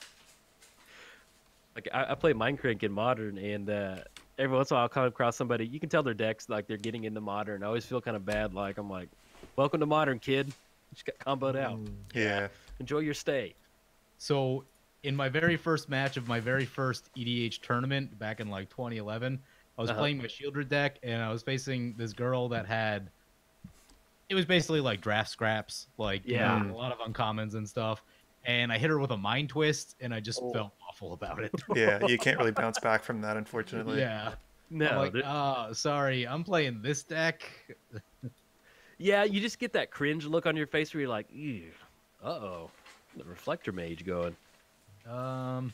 Like I play Mindcrank in Modern, and every once in a while I'll come across somebody. You can tell their decks like they're getting into Modern. I always feel kind of bad. Like I'm like, welcome to Modern, kid. You just got comboed out. Yeah. Enjoy your stay. So, in my very first match of my very first EDH tournament back in like 2011, I was playing my Shieldred deck, and I was facing this girl that had. It was basically like draft scraps, like you know, a lot of uncommons and stuff. And I hit her with a Mind Twist, and I just felt awful about it. Yeah, you can't really bounce back from that, unfortunately. Yeah. No. I'm like, sorry, I'm playing this deck. Yeah, you just get that cringe look on your face where you're like, ew, uh-oh, the Reflector Mage going. Okay.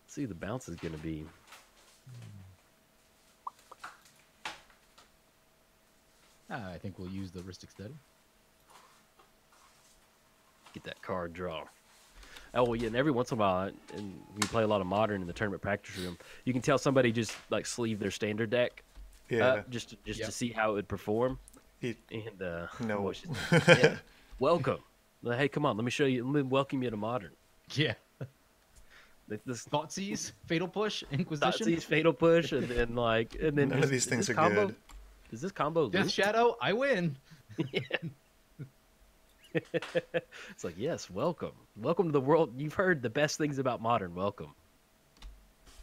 Let's see, the bounce is going to be I think we'll use the Ristic Study. Get that card draw. Oh, well, yeah, and every once in a while, and we play a lot of Modern in the tournament practice room, you can tell somebody just, like, sleeve their standard deck just to see how it would perform. No. Yeah, welcome. Hey, come on, let me show you. Let me welcome you to Modern. Yeah. This Thoughtseize, Fatal Push, Inquisition. Thoughtseized, Fatal Push, and then None of these things are combo, good. Is this combo Death loop? Shadow, I win. It's like, yes, welcome to the world. You've heard the best things about Modern. Welcome.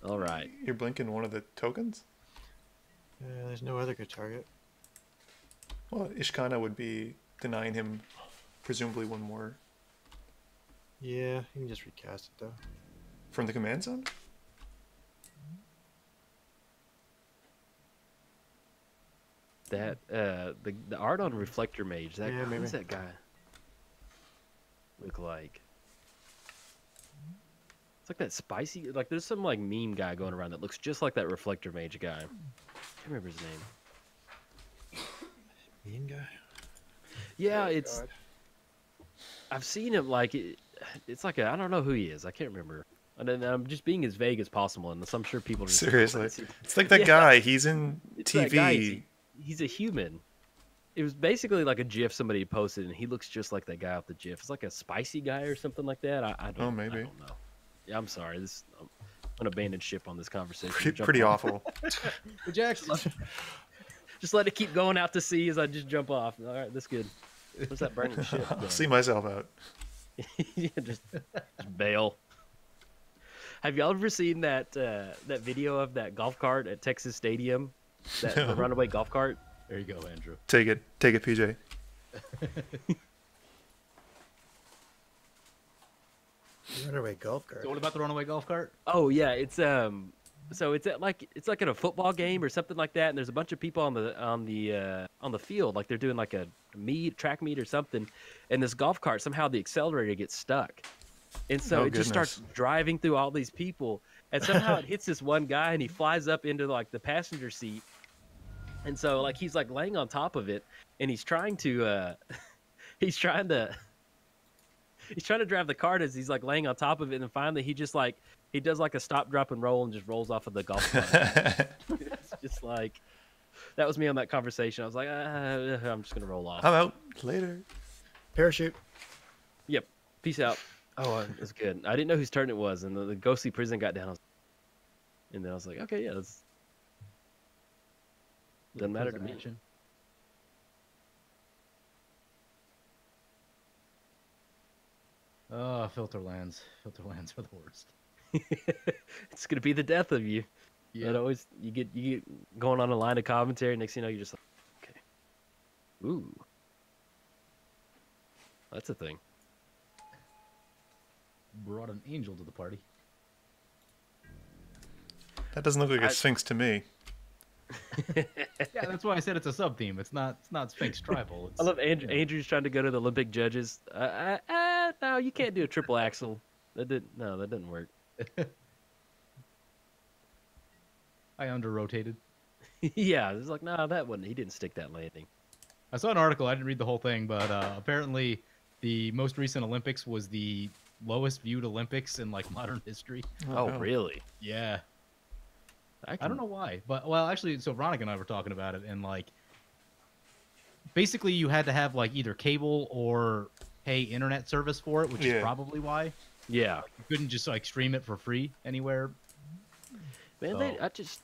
All right. You're blinking one of the tokens? There's no other good target. Well, Ishkanah would be denying him presumably one more Yeah, you can just recast it though. from the command zone. That the art on Reflector Mage. That Yeah, what maybe. does that guy look like? It's like that spicy. Like there's some like meme guy going around that looks just like that Reflector Mage guy. I can't remember his name. Mean guy. Yeah, Oh, it's. God. I've seen him like it's like I don't know who he is. I can't remember. And then I'm just being as vague as possible, and I'm sure people are just Seriously, it's like that Yeah. guy. He's in It's TV. that guy. He's a human. It was basically like a GIF somebody posted, and he looks just like that guy off the GIF. It's like a spicy guy or something like that. I don't. Oh, maybe. I don't know. Yeah, I'm sorry. I'm gonna abandon ship on this conversation. Pretty Jump off. awful. Jackson. Just let it keep going out to sea as I just jump off. All right, that's good. Where's that burning ship? I'll see myself out. Yeah, just bail. Have y'all ever seen that that video of that golf cart at Texas Stadium? The No. runaway golf cart? There you go, Andrew. Take it, PJ. Runaway golf cart. So what about the runaway golf cart? Oh yeah, it's so it's at like at a football game or something like that, and there's a bunch of people on the field, like they're doing like a track meet or something, and this golf cart, somehow the accelerator gets stuck, and so Oh, it just starts driving through all these people, and somehow it hits this one guy, and he flies up into like the passenger seat, and so like he's like laying on top of it, and he's trying to he's trying to drive the cart as he's like laying on top of it, and finally he just like he does like a stop, drop, and roll, and just rolls off of the golf cart. It's just like that was me on that conversation. I was like, I'm just gonna roll off. I'm out later. Parachute. Yep, peace out. Oh, it's good. I didn't know whose turn it was, and the ghostly prison got down, and then I was like, okay, yeah, that's doesn't matter to me. Action. Oh, filter lands. Filter lands are the worst. It's gonna be the death of you. Yeah. It always you get going on a line of commentary. Next thing you know, you're just like, okay, ooh, that's a thing. Brought an angel to the party. That doesn't look like a Sphinx to me. Yeah, that's why I said it's a sub theme. It's not Sphinx tribal. It's, I love Andrew's trying to go to the Olympic judges. No, you can't do a triple axel. That didn't work. I under-rotated. Yeah, it's like, no, that wasn't. He didn't stick that landing. I saw an article. I didn't read the whole thing, but apparently the most recent Olympics was the lowest viewed Olympics in like modern history. Oh, really? Yeah. I I don't know why, but well, actually, so Veronica and I were talking about it, and like, basically, you had to have like either cable or pay internet service for it, which Yeah. is probably why Yeah, you couldn't just like stream it for free anywhere. man. So- I just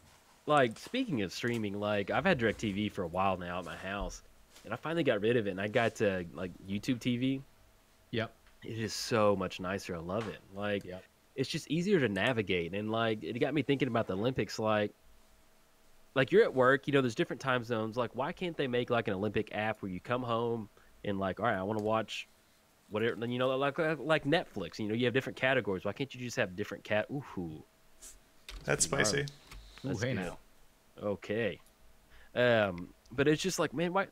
like speaking of streaming. Like I've had DirecTV for a while now at my house, and I finally got rid of it, and I got to like YouTube TV. Yep. It is so much nicer. I love it. Like, Yep. it's just easier to navigate, and like it got me thinking about the Olympics. Like you're at work, there's different time zones. Like, why can't they make like an Olympic app where you come home and like, all right, I want to watch whatever, like Netflix. You have different categories. Why can't you just have different Ooh, That's spicy. Ooh, that's hey good. now. Okay. But it's just like, man, why?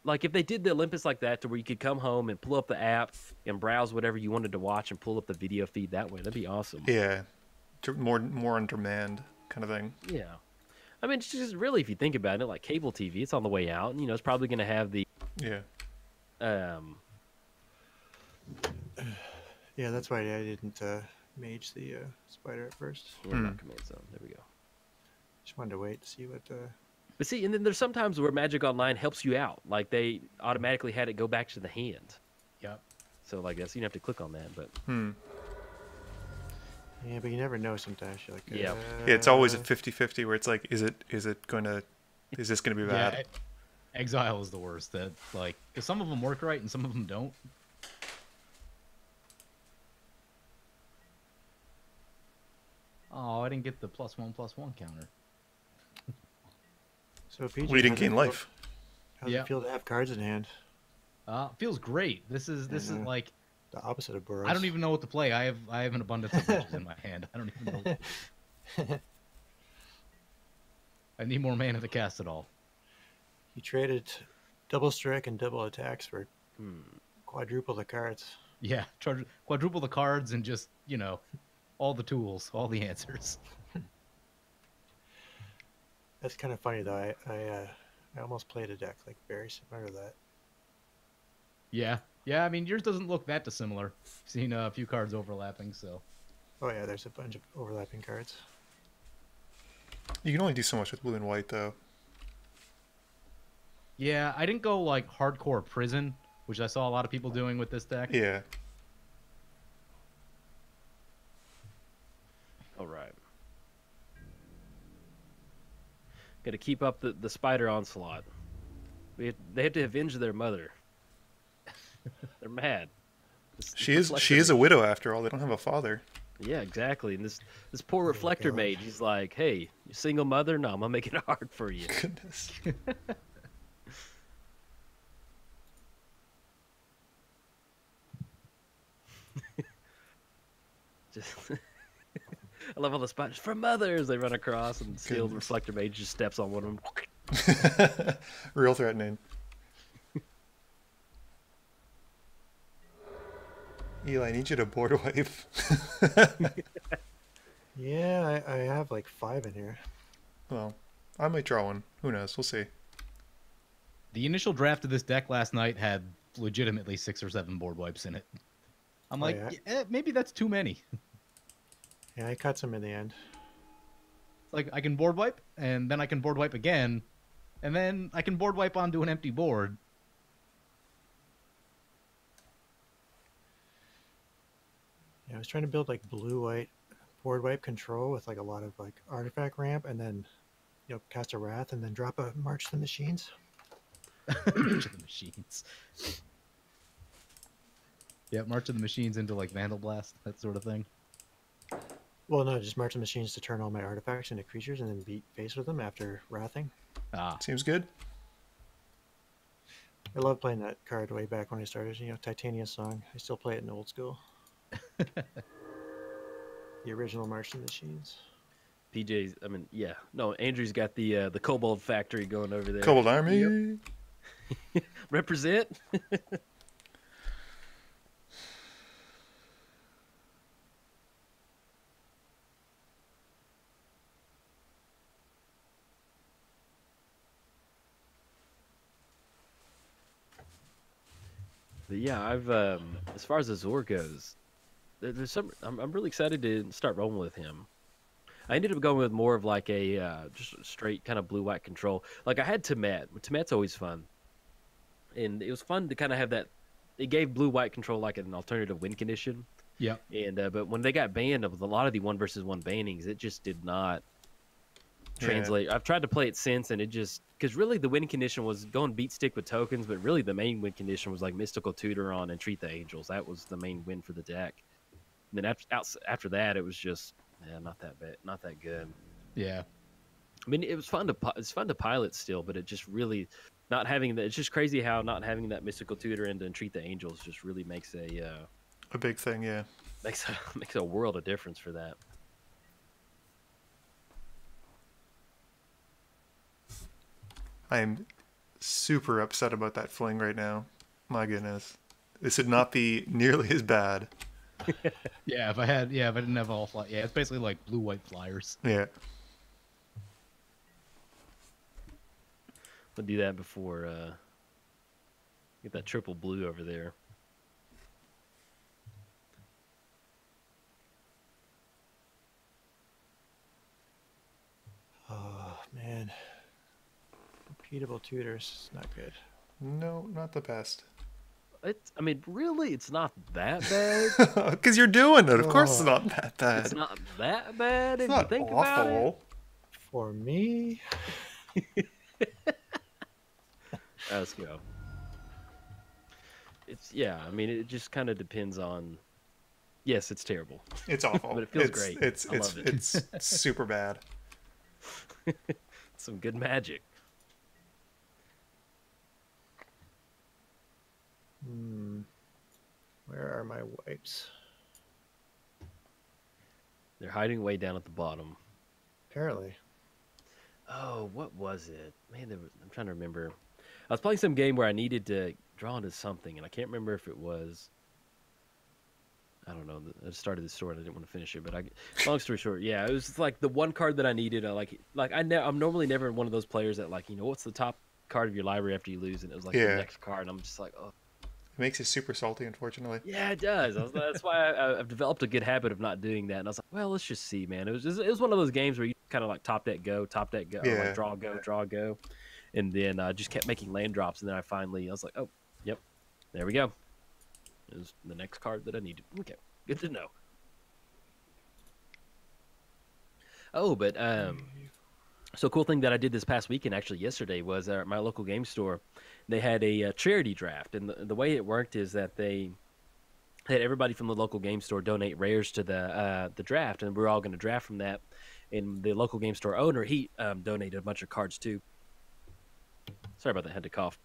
Like if they did the Olympics like that, to where you could come home and pull up the app and browse whatever you wanted to watch and pull up the video feed that way, that'd be awesome. Yeah, more on demand kind of thing. Yeah. I mean, it's just really, if you think about it, like cable TV, it's on the way out, and it's probably going to have the Yeah. Yeah, that's why I didn't mage the spider at first. not command zone. There we go. Just wanted to wait to see what. But see, and then there's sometimes where Magic Online helps you out, like they automatically had it go back to the hand. Yep. So like that's you don't have to click on that, but Yeah, but you never know. Sometimes you're like. Yeah. Yeah, it's always a 50-50 where it's like, is this gonna be bad? Yeah, Exile is the worst. That like, because some of them work right and some of them don't. Oh, I didn't get the +1/+1 counter. So PG, We didn't gain life. How's Yeah. it feel to have cards in hand? Feels great. This is like, The opposite of Boros. I don't even know what to play. I have an abundance of riches in my hand. I don't even know. I need more mana to cast it all. You traded double strike and double attacks for quadruple the cards. Yeah, quadruple the cards and just all the tools, all the answers. That's kind of funny though. I almost played a deck like very similar to that. Yeah. I mean, yours doesn't look that dissimilar. I've seen a few cards overlapping, so. Oh yeah, there's a bunch of overlapping cards. You can only do so much with blue and white, though. Yeah, I didn't go like hardcore prison, which I saw a lot of people doing with this deck. Yeah. all right. Got to keep up the spider onslaught. They have to avenge their mother. They're mad. She is a widow after all. They don't have a father. Yeah, exactly. And this poor reflector God. mage, he's like, "Hey, you single mother? No, I'm gonna make it hard for you." Goodness. Just, I love all the spiders for mothers. They run across, and sealed Goodness. reflector mage just steps on one of them. Real threatening. Eli, I need you to board wipe. Yeah, I have like 5 in here. Well, I might draw one. Who knows? We'll see. The initial draft of this deck last night had legitimately 6 or 7 board wipes in it. I'm like, yeah? maybe that's too many. Yeah, I cut some in the end. It's like I can board wipe, and then I can board wipe again, and then I can board wipe onto an empty board. Yeah, I was trying to build like blue-white board wipe control with like a lot of like artifact ramp, and then cast a wrath, and then drop a March to the Machines. March of the Machines. Yeah, March of the Machines into like Vandal Blast, that sort of thing. Well, no, just March the Machines to turn all my artifacts into creatures and then beat face with them after wrathing. Ah, Seems good. I love playing that card way back when I started. Titania Song. I still play it in old school. The original March the Machines. PJ's, I mean, yeah, no, Andrew's got the Kobold factory going over there. Kobold Army. Represent. But yeah, I've as far as Azor goes, there's some. I'm really excited to start rolling with him. I ended up going with more of like a just straight kind of blue-white control. Like I had Temet. Temet's always fun, and it was fun to kind of have that. It gave blue-white control like an alternative win condition. yep. And but when they got banned with a lot of the 1-versus-1 bannings, it just did not translate. I've tried to play it since, and it just because really the win condition was go and beat stick with tokens, but really the main win condition was like Mystical Tutor on and Treat the Angels. That was the main win for the deck. And then after that, it was just not that bad, not that good. Yeah. I mean, it's fun to pilot still, but it just really not having that. It's just crazy how not having that Mystical Tutor and Treat the Angels just really makes A big thing, yeah. makes a world of difference for that. I am super upset about that fling right now. My goodness. This would not be nearly as bad. Yeah, if I didn't have all fly, yeah, it's basically like blue-white flyers. Yeah. I'll do that before get that triple blue over there. Oh man, repeatable tutors is not good. No, not the best. I mean, really, it's not that bad. Because you're doing it. Of course, it's Oh. not that bad. It's not that bad It's if not you think awful. about it. For me, Let's go. Yeah. I mean, it just kind of depends on. Yes, it's terrible. It's awful. But it feels great. It's I love it. it's super bad. Some good magic. where are my wipes? They're hiding way down at the bottom. Apparently. Oh, what was it? Man, I'm trying to remember. I was playing some game where I needed to draw into something, and I can't remember if it was. I don't know. I started the story and I didn't want to finish it, but long story short, yeah, it was like the one card that I needed. I'm normally never one of those players that what's the top card of your library after you lose, and it was the next card, and I'm just like, oh. It makes you super salty, unfortunately. Yeah, it does. That's why I've developed a good habit of not doing that. And I was like, well, let's just see, man. It was one of those games where you kind of top deck go, or draw go, and then just kept making land drops. And then I was like, oh, yep, there we go. It was the next card that I needed. Okay, good to know. Oh, but so cool thing that I did this past weekend, actually yesterday, was at my local game store. They had a charity draft, and the way it worked is that they had everybody from the local game store donate rares to the draft, and we're all going to draft from that. And the local game store owner, he donated a bunch of cards too. Sorry about that, I had to cough.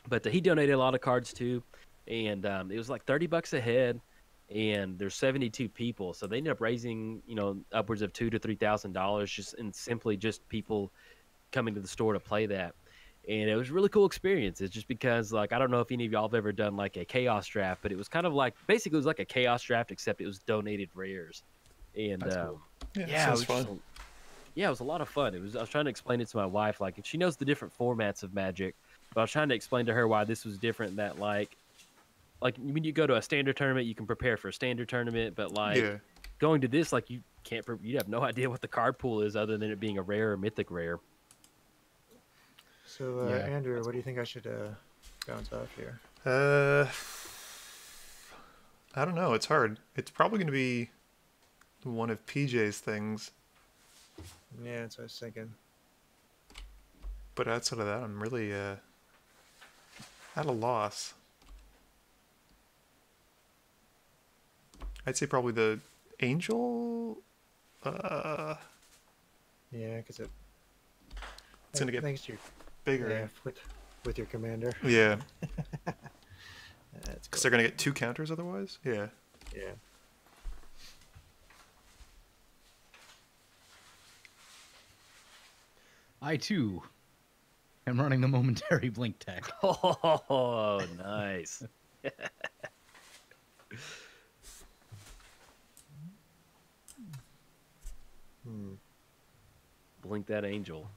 But he donated a lot of cards too, and it was like $30 a head. And there's 72 people, so they ended up raising, upwards of $2,000 to $3,000 simply just people coming to the store to play that. And it was a really cool experience. It's just because, I don't know if any of y'all have ever done a chaos draft, but it was kind of basically it was like a chaos draft, except it was donated rares. And That's cool. Yeah, it was fun. It was a lot of fun. I was trying to explain it to my wife, she knows the different formats of Magic, but I was trying to explain to her why this was different. That when you go to a standard tournament, you can prepare for a standard tournament, but going to this, you can't. You have no idea what the card pool is other than it being a rare or mythic rare. So, Andrew, what do you think I should bounce off here? I don't know. It's hard. It's probably going to be one of PJ's things. Yeah, that's what I was thinking. But outside of that, I'm really at a loss. I'd say probably the Angel. Yeah, because it's going to get bigger. Yeah, with your commander. Yeah. That's because they're going to get 2 counters otherwise. Yeah. Yeah. I too am running the momentary blink tech. Oh, nice. Blink that angel.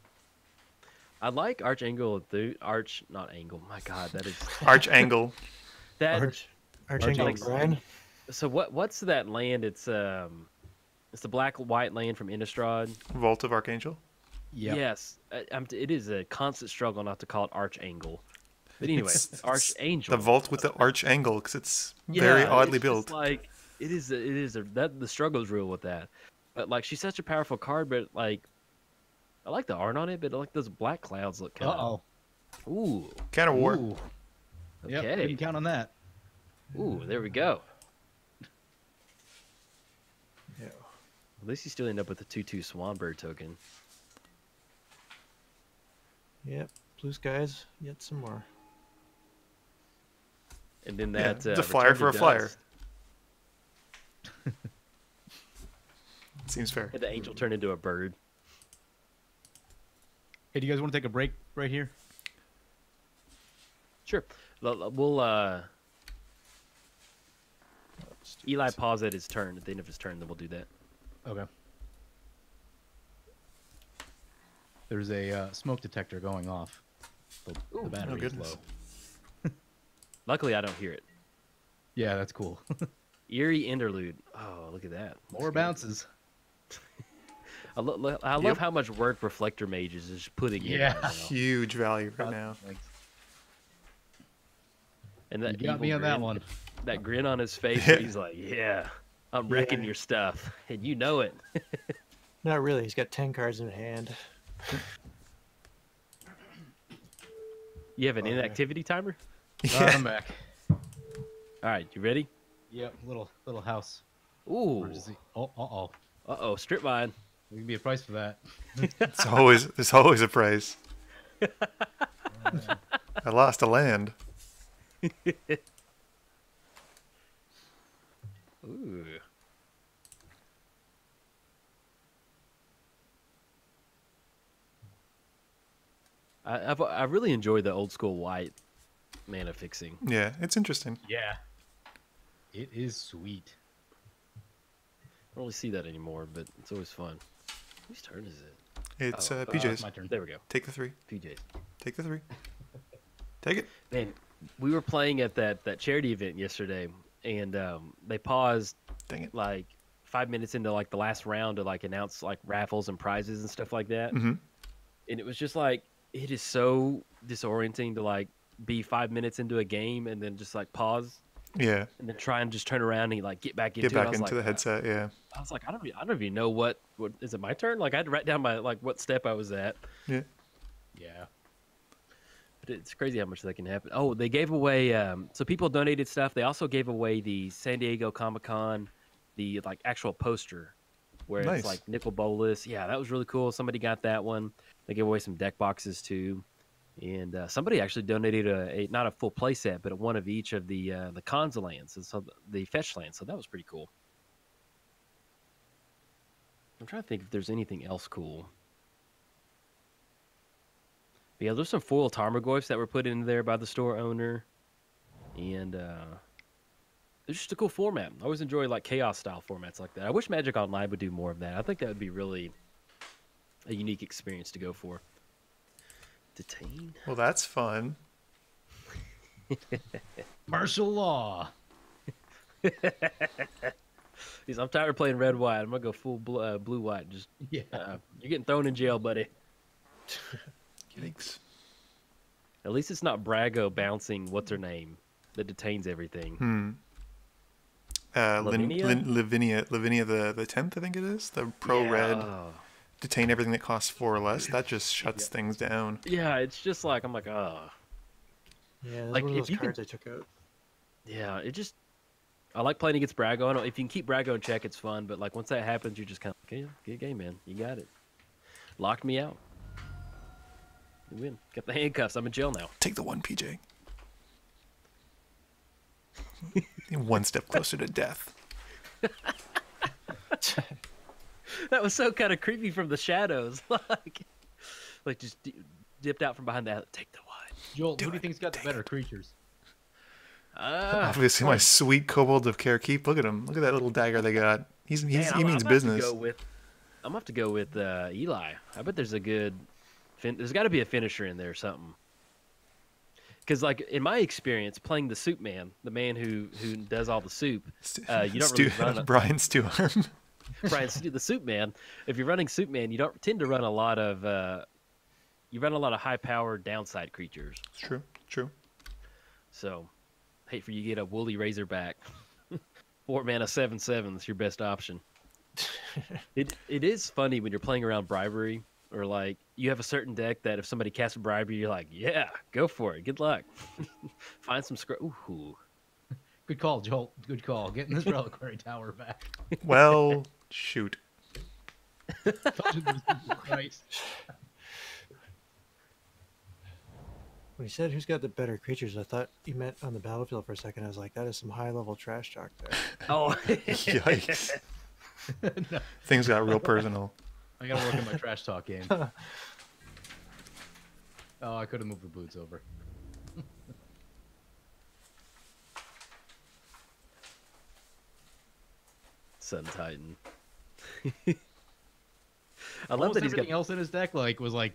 I like Archangel. Not Angle. My God, that is Archangle. Archangel Brion. So what's that land? It's the black-white land from Innistrad. Vault of Archangel. Yep. Yes, it is a constant struggle not to call it Archangle. But anyway, Archangel. The vault with the archangle, because it's very oddly built. The struggle is real with that. But she's such a powerful card, but I like the art on it, but those black clouds look kind of. Ooh. Kind of war. Ooh. Okay. Yep, couldn't count on that. Ooh, there we go. Yeah. At least you still end up with the 2/2 Swanbird token. Yep. Blue skies. Yet some more. And then that the flyer Return for a to flyer. Dust. Seems fair. Had the angel turn into a bird. Hey, do you guys want to take a break right here? Sure. We'll Eli pause at his turn. At the end of his turn, then we'll do that. Okay. There's a smoke detector going off. The battery is goodness. low. Luckily, I don't hear it. Yeah, that's cool. Eerie interlude. Oh, look at that. More bounces. I love Yep. how much work Reflector Mage is just putting in Yeah. right now. Huge value right now. And that You got me evil on that grin- one. That grin on his face where he's like, yeah, I'm wrecking Yeah. your stuff. And you know it. Not really. He's got 10 cards in hand. You have an Oh, yeah. inactivity timer? I'm back. All right, you ready? Yep, little house. Ooh. Where is he? Oh, uh-oh. Uh-oh, strip mine. There can be a price for that. There's always a price. I lost a land. Ooh. I really enjoy the old school white mana fixing. Yeah, it's interesting. Yeah. It is sweet. I don't really see that anymore, but it's always fun. Whose turn is it? It's Oh, PJ's. My turn. There we go. Take the 3. PJs. Take the 3. Take it. Man, we were playing at that charity event yesterday, and they paused Dang it. like 5 minutes into like the last round to like announce like raffles and prizes and stuff like that. Mm-hmm. And it was just like it is so disorienting to like be 5 minutes into a game and then just like pause Yeah. and then try and just turn around and like get back into Get it. I back was into like, the headset. Yeah. I was like, I don't even know what is it my turn? Like I had to write down my like what step I was at. Yeah. Yeah. But it's crazy how much that can happen. Oh, they gave away so people donated stuff. They also gave away the San Diego Comic-Con, the like actual poster where Nice. it's like Nicol Bolas. Yeah, that was really cool. Somebody got that one. They gave away some deck boxes too. And somebody actually donated a not a full play set, but one of each of the Konza lands, and so the fetch lands. So that was pretty cool. I'm trying to think if there's anything else cool. But yeah, there's some foil Tarmogoyfs that were put in there by the store owner, and it's just a cool format. I always enjoy like chaos style formats like that. I wish Magic Online would do more of that. I think that would be really a unique experience to go for. Detain. Well, that's fun. Martial law. I'm tired of playing red white. I'm gonna go full blue white. Just Yeah. you're getting thrown in jail, buddy. Yikes. At least it's not Brago bouncing. What's her name? That detains everything. Lavinia the 10th, I think it is. The pro red. Oh. Detain everything that costs 4 or less. That just shuts things down. Yeah, it's just like I'm like, oh. Yeah, that's Like, one of if those you can- cards I took out. Yeah, it just. I like playing against Brago. I don't, if you can keep Brago in check, it's fun. But like once that happens, you're just kind of okay. Good game, man. You got it. Locked me out. You win. Got the handcuffs. I'm in jail now. Take the 1, PJ. One step closer to death. That was so kind of creepy from the shadows. like just dipped out from behind that. Take the one. Joel, who do you think's got the better creatures? Obviously, my sweet kobold of Karakeep. Look at him. Look at that little dagger they got. He means business. I'm gonna have to go with Eli. I bet there's a good. There's got to be a finisher in there or something. Because like in my experience, playing the soup man, the man who does all the soup, you don't really run Brion Stewarm. Brian, the soup man. If you're running soup man, you don't tend to run a lot of. You run a lot of high-powered downside creatures. True. True. So, hate for you to get a woolly razorback. 4 mana 7/7. That's your best option. It is funny when you're playing around bribery, or like you have a certain deck that if somebody casts a bribery, you're like, yeah, go for it. Good luck. Find some Ooh. Good call, Joel. Good call. Getting this reliquary tower back. Well, shoot. Christ. When he said who's got the better creatures, I thought you meant on the battlefield for a second. I was like, that is some high-level trash talk there. Oh. Yikes. No, Things got real personal. I gotta work on my trash talk game. Oh, I could have moved the boots over. Sun Titan. I love Almost that he's everything got. else in his deck was like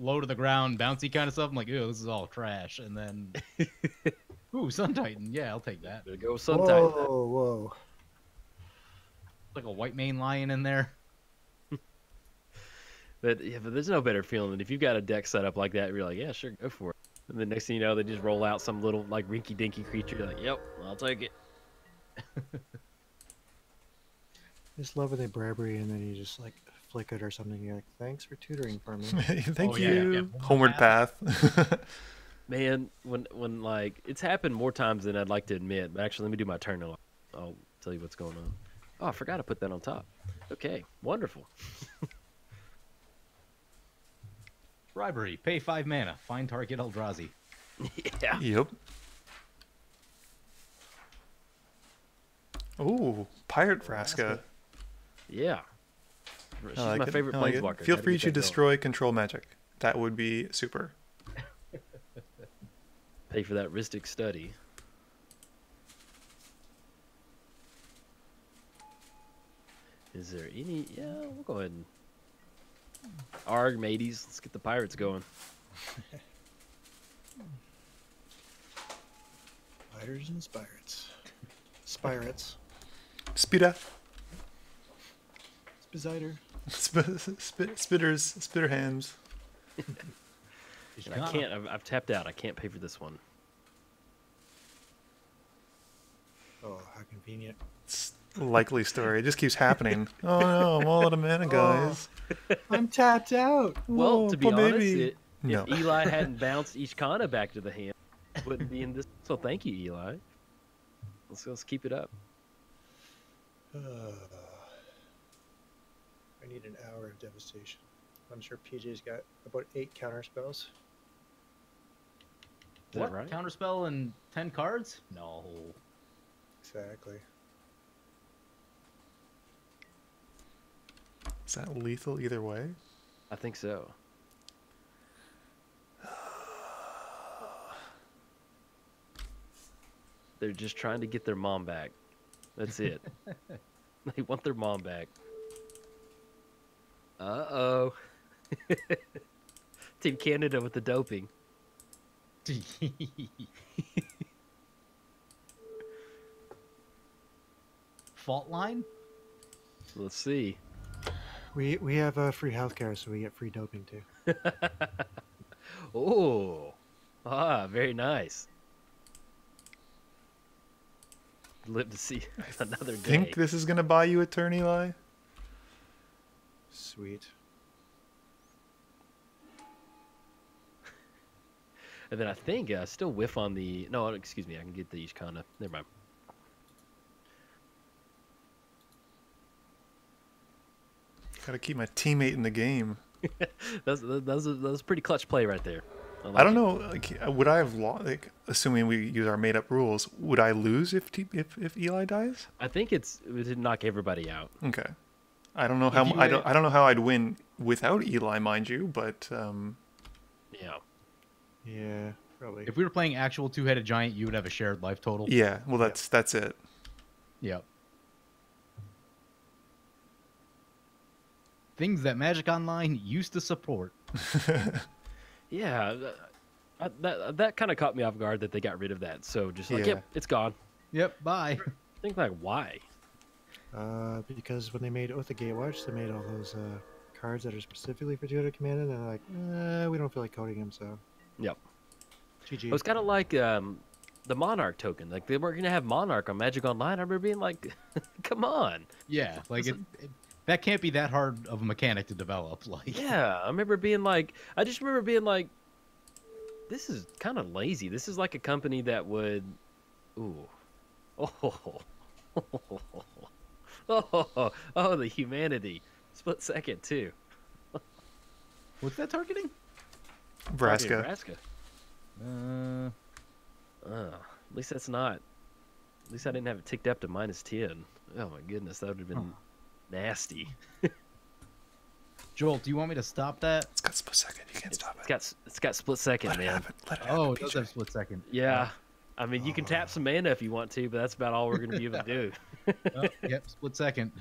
low to the ground, bouncy kind of stuff. I'm like, ew, this is all trash. And then, ooh, Sun Titan. Yeah, I'll take that. There go Sun Titan. Whoa. Like a white mane lion in there. But yeah, but there's no better feeling than if you've got a deck set up like that. You're like, yeah, sure, go for it. And the next thing you know, they just roll out some little like rinky dinky creature. You're like, yep, I'll take it. Just love when they Bradbury and then you just like flick it or something. You're like, thanks for tutoring for me. Thank Oh, you. yeah. Homeward path. Man, when like it's happened more times than I'd like to admit. But actually, let me do my turn now. I'll tell you what's going on. Oh, I forgot to put that on top. Okay, wonderful. Bribery. Pay 5 mana. Find target Eldrazi. Yeah. Yep. Ooh, Pirate Vraska. Yeah. She's I like my it. favorite I like it. planeswalker. Feel Gotta free get to that going. destroy control magic. That would be super. Pay for that Ristic study. Is there any? Yeah, we'll go ahead and. Arg, mateys. Let's get the pirates going. Spiders and spirates. Spirates. Spita. Spizider. Spitter hands. And I can't. I've tapped out. I can't pay for this one. Oh, how convenient. It's a likely story. It just keeps happening. Oh no, I'm all out of mana, guys. I'm tapped out. Well, Whoa, to be poor honest, baby. No. if Eli hadn't bounced Ishkanah back to the hand, it wouldn't be in this. So thank you, Eli. Let's keep it up. I need an hour of devastation. I'm sure PJ's got about 8 counter spells. Is that What? right? Counterspell and 10 cards? No. Exactly. Is that lethal either way? I think so. They're just trying to get their mom back. That's it. They want their mom back. Uh-oh. Team Canada with the doping. Fault line? Let's see. We have free healthcare, so we get free doping too. Oh. Ah, very nice. Live to see another day. Think this is gonna buy you a turn, Eli? Sweet. And then I think I still whiff on the... No, excuse me. I can get the Ishkanah. Never mind. Gotta keep my teammate in the game. That was a pretty clutch play right there. I don't know. Like, would I have lost? Like, assuming we use our made-up rules, would I lose if Eli dies? I think it would knock everybody out. Okay. I don't know how I don't know how I'd win without Eli, mind you, but Yeah. Yeah, probably. If we were playing actual two-headed giant, you would have a shared life total. yeah. Well, that's it. Yep. Things that Magic Online used to support. Yeah. That kind of caught me off guard that they got rid of that. So just like, Yeah. yep, it's gone. Yep, bye. Think like, why? Because when they made Oath of Gatewatch, they made all those cards that are specifically for 200 command, and they're like, we don't feel like coding them, so Yep. GG. It was kind of like the Monarch token. Like they weren't gonna have Monarch on Magic Online. I remember being like, come on. Yeah, like that can't be that hard of a mechanic to develop. Like, Yeah, I remember being like, I just remember being like, this is kind of lazy. This is like a company that would, ooh, oh, the humanity. Split second too. what's that targeting? Vraska. Nebraska. At least that's not. At least I didn't have it ticked up to -10. Oh my goodness, that would have been nasty. Joel, do you want me to stop that? It's got split second. You can't stop it. It's got split second, Let it man. happen. Let it happen. Oh, it does PJ. have split second. Yeah. I mean, you can tap some mana if you want to, but that's about all we're going to be able to do. Oh, yep, split second.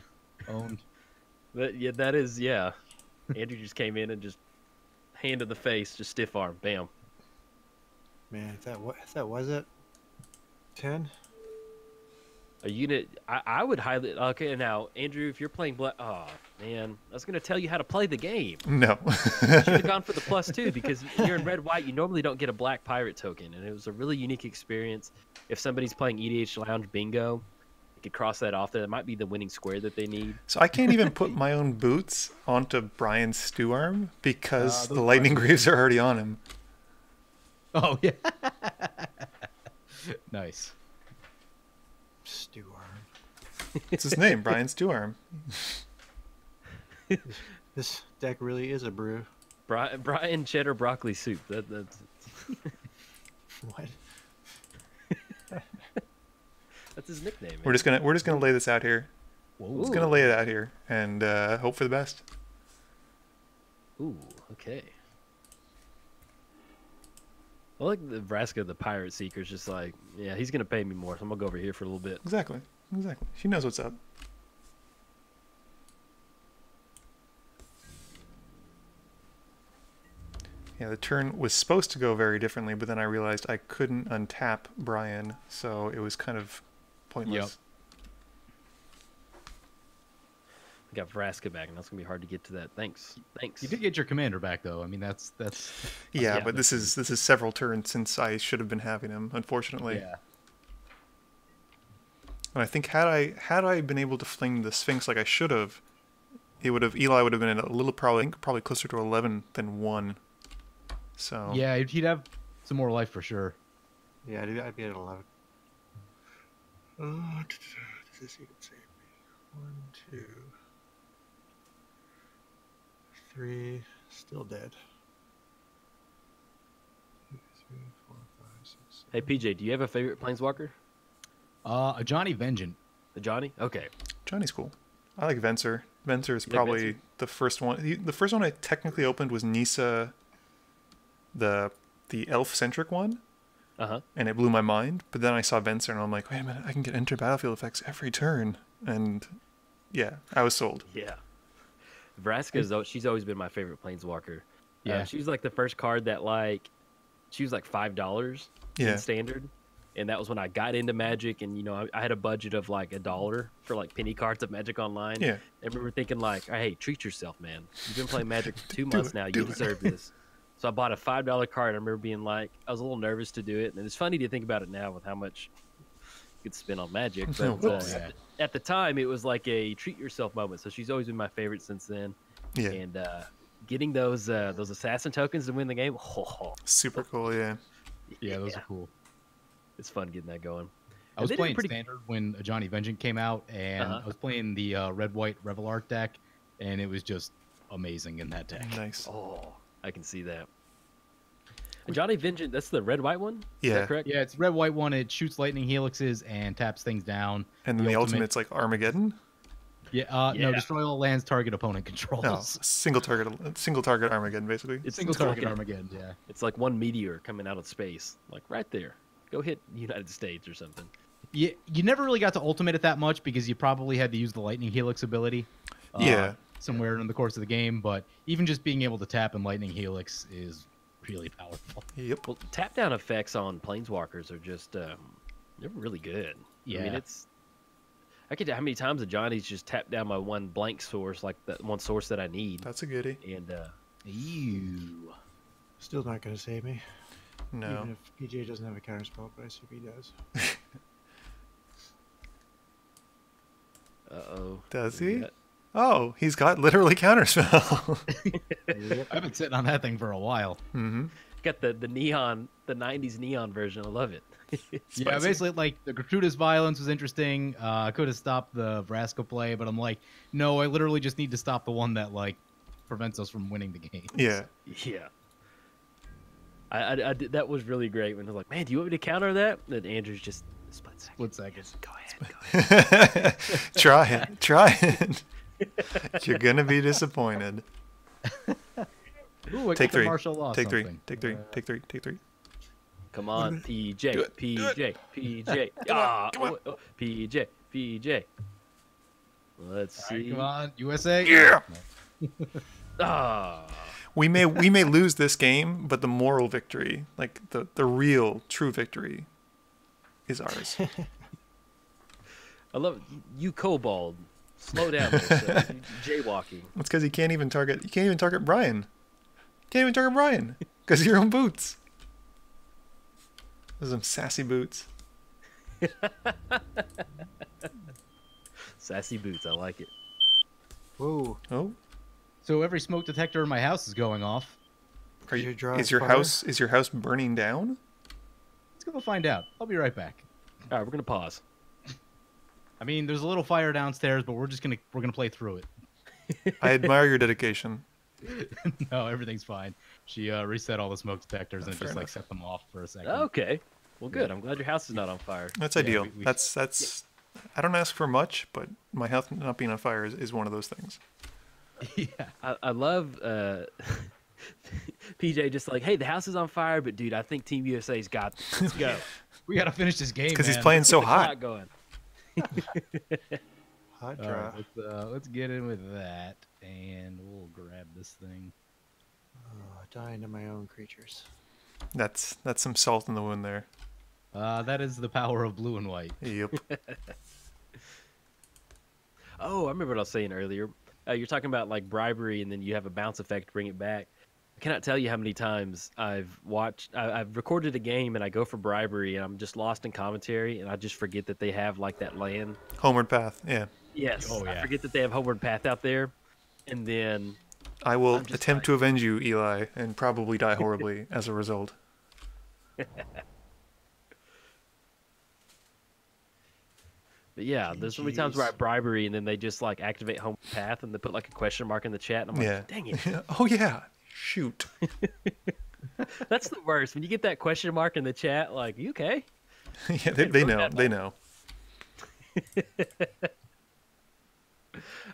Owned. But yeah, that is, yeah. Andrew just came in and just hand in the face, just stiff arm, bam. Man, if that was it, 10. A unit, I would highly. Okay, now Andrew, if you're playing black, oh man, I was gonna tell you how to play the game. No. You should have gone for the +2 because you're in red white. You normally don't get a black pirate token, and it was a really unique experience. If somebody's playing EDH Lounge Bingo, you could cross that off. That might be the winning square that they need. So I can't even put my own boots onto Brion's stew arm because the lightning greaves are already on him. Oh yeah. Nice. Stew arm. It's his name, Brion Stew Arm. This deck really is a brew. Brion cheddar broccoli soup. That's What? that's his nickname. We're just gonna lay this out here. Whoa. Just gonna lay it out here and hope for the best. Ooh, okay. I like the Vraska, the pirate seeker, is just like, yeah, he's gonna pay me more, so I'm gonna go over here for a little bit. Exactly. She knows what's up. Yeah, the turn was supposed to go very differently, but then I realized I couldn't untap Brion, so it was kind of pointless. We got Vraska back, and that's gonna be hard to get to that. Thanks. You did get your commander back though. I mean, that's. Yeah, Yeah, but this is several turns since I should have been having him, unfortunately. Yeah. And I think had I been able to fling the Sphinx like I should have, Eli would have been a little probably closer to 11 than 1. So Yeah, he'd have some more life for sure. Yeah, I'd be at 11. Oh, does this even save me? 1, 2, 3, still dead. 2, 3, 4, 5, 6, 7. Hey PJ, do you have a favorite planeswalker? A Johnny Vengeant. The Johnny? Okay. Johnny's cool. I like Venser. Venser is You like probably the first one. The first one I technically opened was Nisa, the elf-centric one, and it blew my mind. But then I saw Venser, and I'm like, wait a minute, I can get enter battlefield effects every turn. And yeah, I was sold. Yeah. Vraska, she's always been my favorite planeswalker. Yeah. She was like the first card that she was like $5 Yeah. in standard. And that was when I got into Magic, and I had a budget of like $1 for like penny cards of Magic Online. Yeah. I remember thinking like, hey, treat yourself, man. You've been playing Magic for 2 Do months it, now. do You it. deserve this. So I bought a $5 card. I remember being like, I was a little nervous to do it, and it's funny to think about it now with how much you could spend on Magic. But Yeah. at the time, it was like a treat yourself moment. So she's always been my favorite since then. Yeah. And getting those assassin tokens to win the game, Super cool. Yeah. Yeah, those are cool. it's fun getting that going. I was they did playing pretty- standard when a Johnny Vengeant came out, and I was playing the red-white Revelark deck, and it was just amazing in that deck. Nice. Oh, I can see that. And Johnny Vengeant, that's the red-white one? Is Yeah. that correct? Yeah, it's red-white one. It shoots lightning helixes and taps things down. And then the ultimate's like Armageddon. Yeah, Yeah. no, destroy all lands target opponent controls. No, single target Armageddon, basically. It's Single target like- Armageddon, yeah. It's like one meteor coming out of space, like right there. Go hit United States or something. You never really got to ultimate it that much because you probably had to use the lightning helix ability. Yeah. Somewhere in the course of the game, but even just being able to tap in lightning helix is really powerful. Yep. Well, tap down effects on planeswalkers are just they're really good. I mean, Yeah. I get how many times the Johnny's just tapped down my one blank source, like that one source that I need, That's a goodie. and Ew. Still not going to save me. No. Even if PJ doesn't have a counterspell, but I assume he does. uh-oh. Does We he? got- Oh, he's got literally counterspell. I've been sitting on that thing for a while. Mm-hmm. Got the neon, the 90s neon version. I love it. Yeah, Spicy. basically, like, the gratuitous violence was interesting. I could have stopped the Vraska play, but I'm like, no, I literally just need to stop the one that, like, prevents us from winning the game. Yeah. Yeah. I did, that was really great when I was like, man, do you want me to counter that? And Andrew's just, split second. Split second. Go ahead. Try it. Try it. You're gonna be disappointed. Ooh, I Take got the 3. martial law Take 3. something. Take 3. Take 3. Take 3. Come on, PJ, Do it. PJ, PJ. PJ, PJ. Let's All right, see. come on, USA. Yeah. Ah. We may lose this game, but the moral victory, like the real true victory, is ours. I love it. You kobold. Slow down there, sir. You jaywalking. That's because you can't even target Brion. Can't even target Brion because of your own boots. Those are some sassy boots. Sassy boots, I like it. Whoa. Oh, So every smoke detector in my house is going off. is your house burning down? Let's go find out. I'll be right back. All right, we're gonna pause. I mean, there's a little fire downstairs, but we're gonna play through it. I admire your dedication. No, everything's fine. She reset all the smoke detectors and Fair just like enough. set them off for a second. Okay. Well, good. I'm glad your house is not on fire. That's Yeah, ideal. we- That's. I don't ask for much, but my health not being on fire is one of those things. Yeah. I love PJ just like, hey, the house is on fire, but dude, I think Team USA's got this. Let's go. We gotta finish this game Because he's man. playing so Get the hot. clock going. Hot All draw. right, let's get in with that, and we'll grab this thing. Oh, dying to my own creatures. That's some salt in the wound there. That is the power of blue and white. Yep. Oh, I remember what I was saying earlier. You're talking about like bribery, and then you have a bounce effect to bring it back. I cannot tell you how many times I've recorded a game and I go for bribery and I'm just lost in commentary and I just forget that they have like that land. Homeward Path. Yeah. Yes. Oh, yeah. I forget that they have Homeward Path out there, and then I will I'm just attempt like- to avenge you, Eli, and probably die horribly as a result. but yeah, there's so many times where I bribery and then they just like activate Homeward Path and they put like a question mark in the chat and I'm like, Yeah. dang it. Oh yeah. Shoot. That's the worst. When you get that question mark in the chat, like, you okay? Yeah, they know. They know.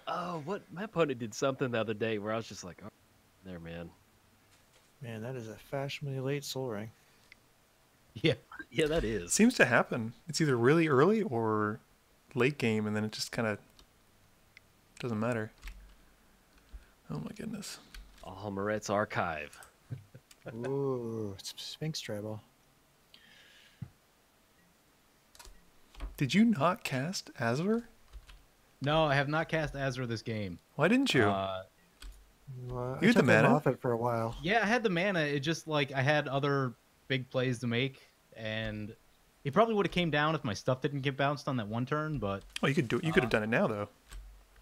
Oh, what my opponent did something the other day where I was just like, oh, there, man. Man, that is a fashionably late soul ring. Yeah. Yeah, that is. Seems to happen. It's either really early or late game, and then it just kind of doesn't matter. Oh my goodness. All Moret's archive. Ooh, it's Sphinx Tribal. Did you not cast Azor? No, I have not cast Azor this game. Why didn't you? Well, You had the I took him mana? off it for a while. Yeah, I had the mana. It just like I had other big plays to make, and it probably would have came down if my stuff didn't get bounced on that one turn. But Oh, you could do. You could have done it now, though.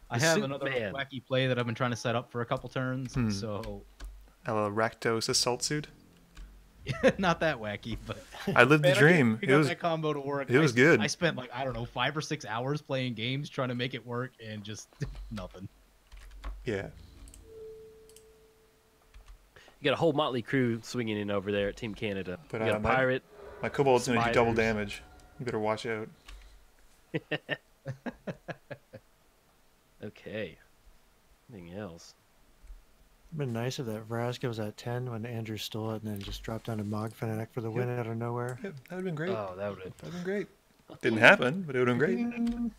I The have Soup another Man. wacky play that I've been trying to set up for a couple turns. Hmm. So A la Rakdos assault suit. not that wacky, but I lived the man, dream. I It got was. that combo to work. it was good. I spent like I don't know 5 or 6 hours playing games trying to make it work, and just nothing. Yeah. You got a whole motley crew swinging in over there at Team Canada. But, you got a my- pirate. My kobold's gonna do double Spiders. damage. You better watch out. Okay. Anything else? It'd been nice if that Vraska was at 10 when Andrew stole it and then just dropped down to Mog Fanatic for the win out of nowhere. Yep, that would've been great. Oh, that would have That'd been great. Didn't happen, but it would've been great. Bing,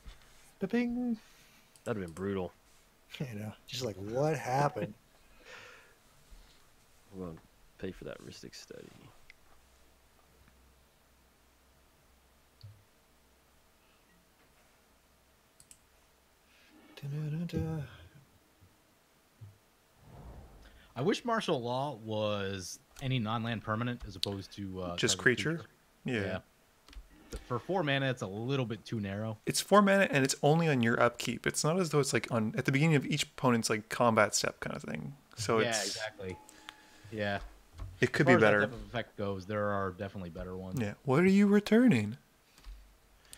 ba-bing. that'd have been brutal. You know, just like what happened? We're going to pay for that heuristic study. Da-da-da-da. I wish martial law was any non-land permanent as opposed to Just target creature. Yeah. Yeah. For 4 mana, it's a little bit too narrow. It's 4 mana and it's only on your upkeep. It's not as though it's like on at the beginning of each opponent's like combat step kind of thing. So yeah, it's exactly. Yeah. it could As far be as that better. type of effect goes, there are definitely better ones. Yeah. What are you returning?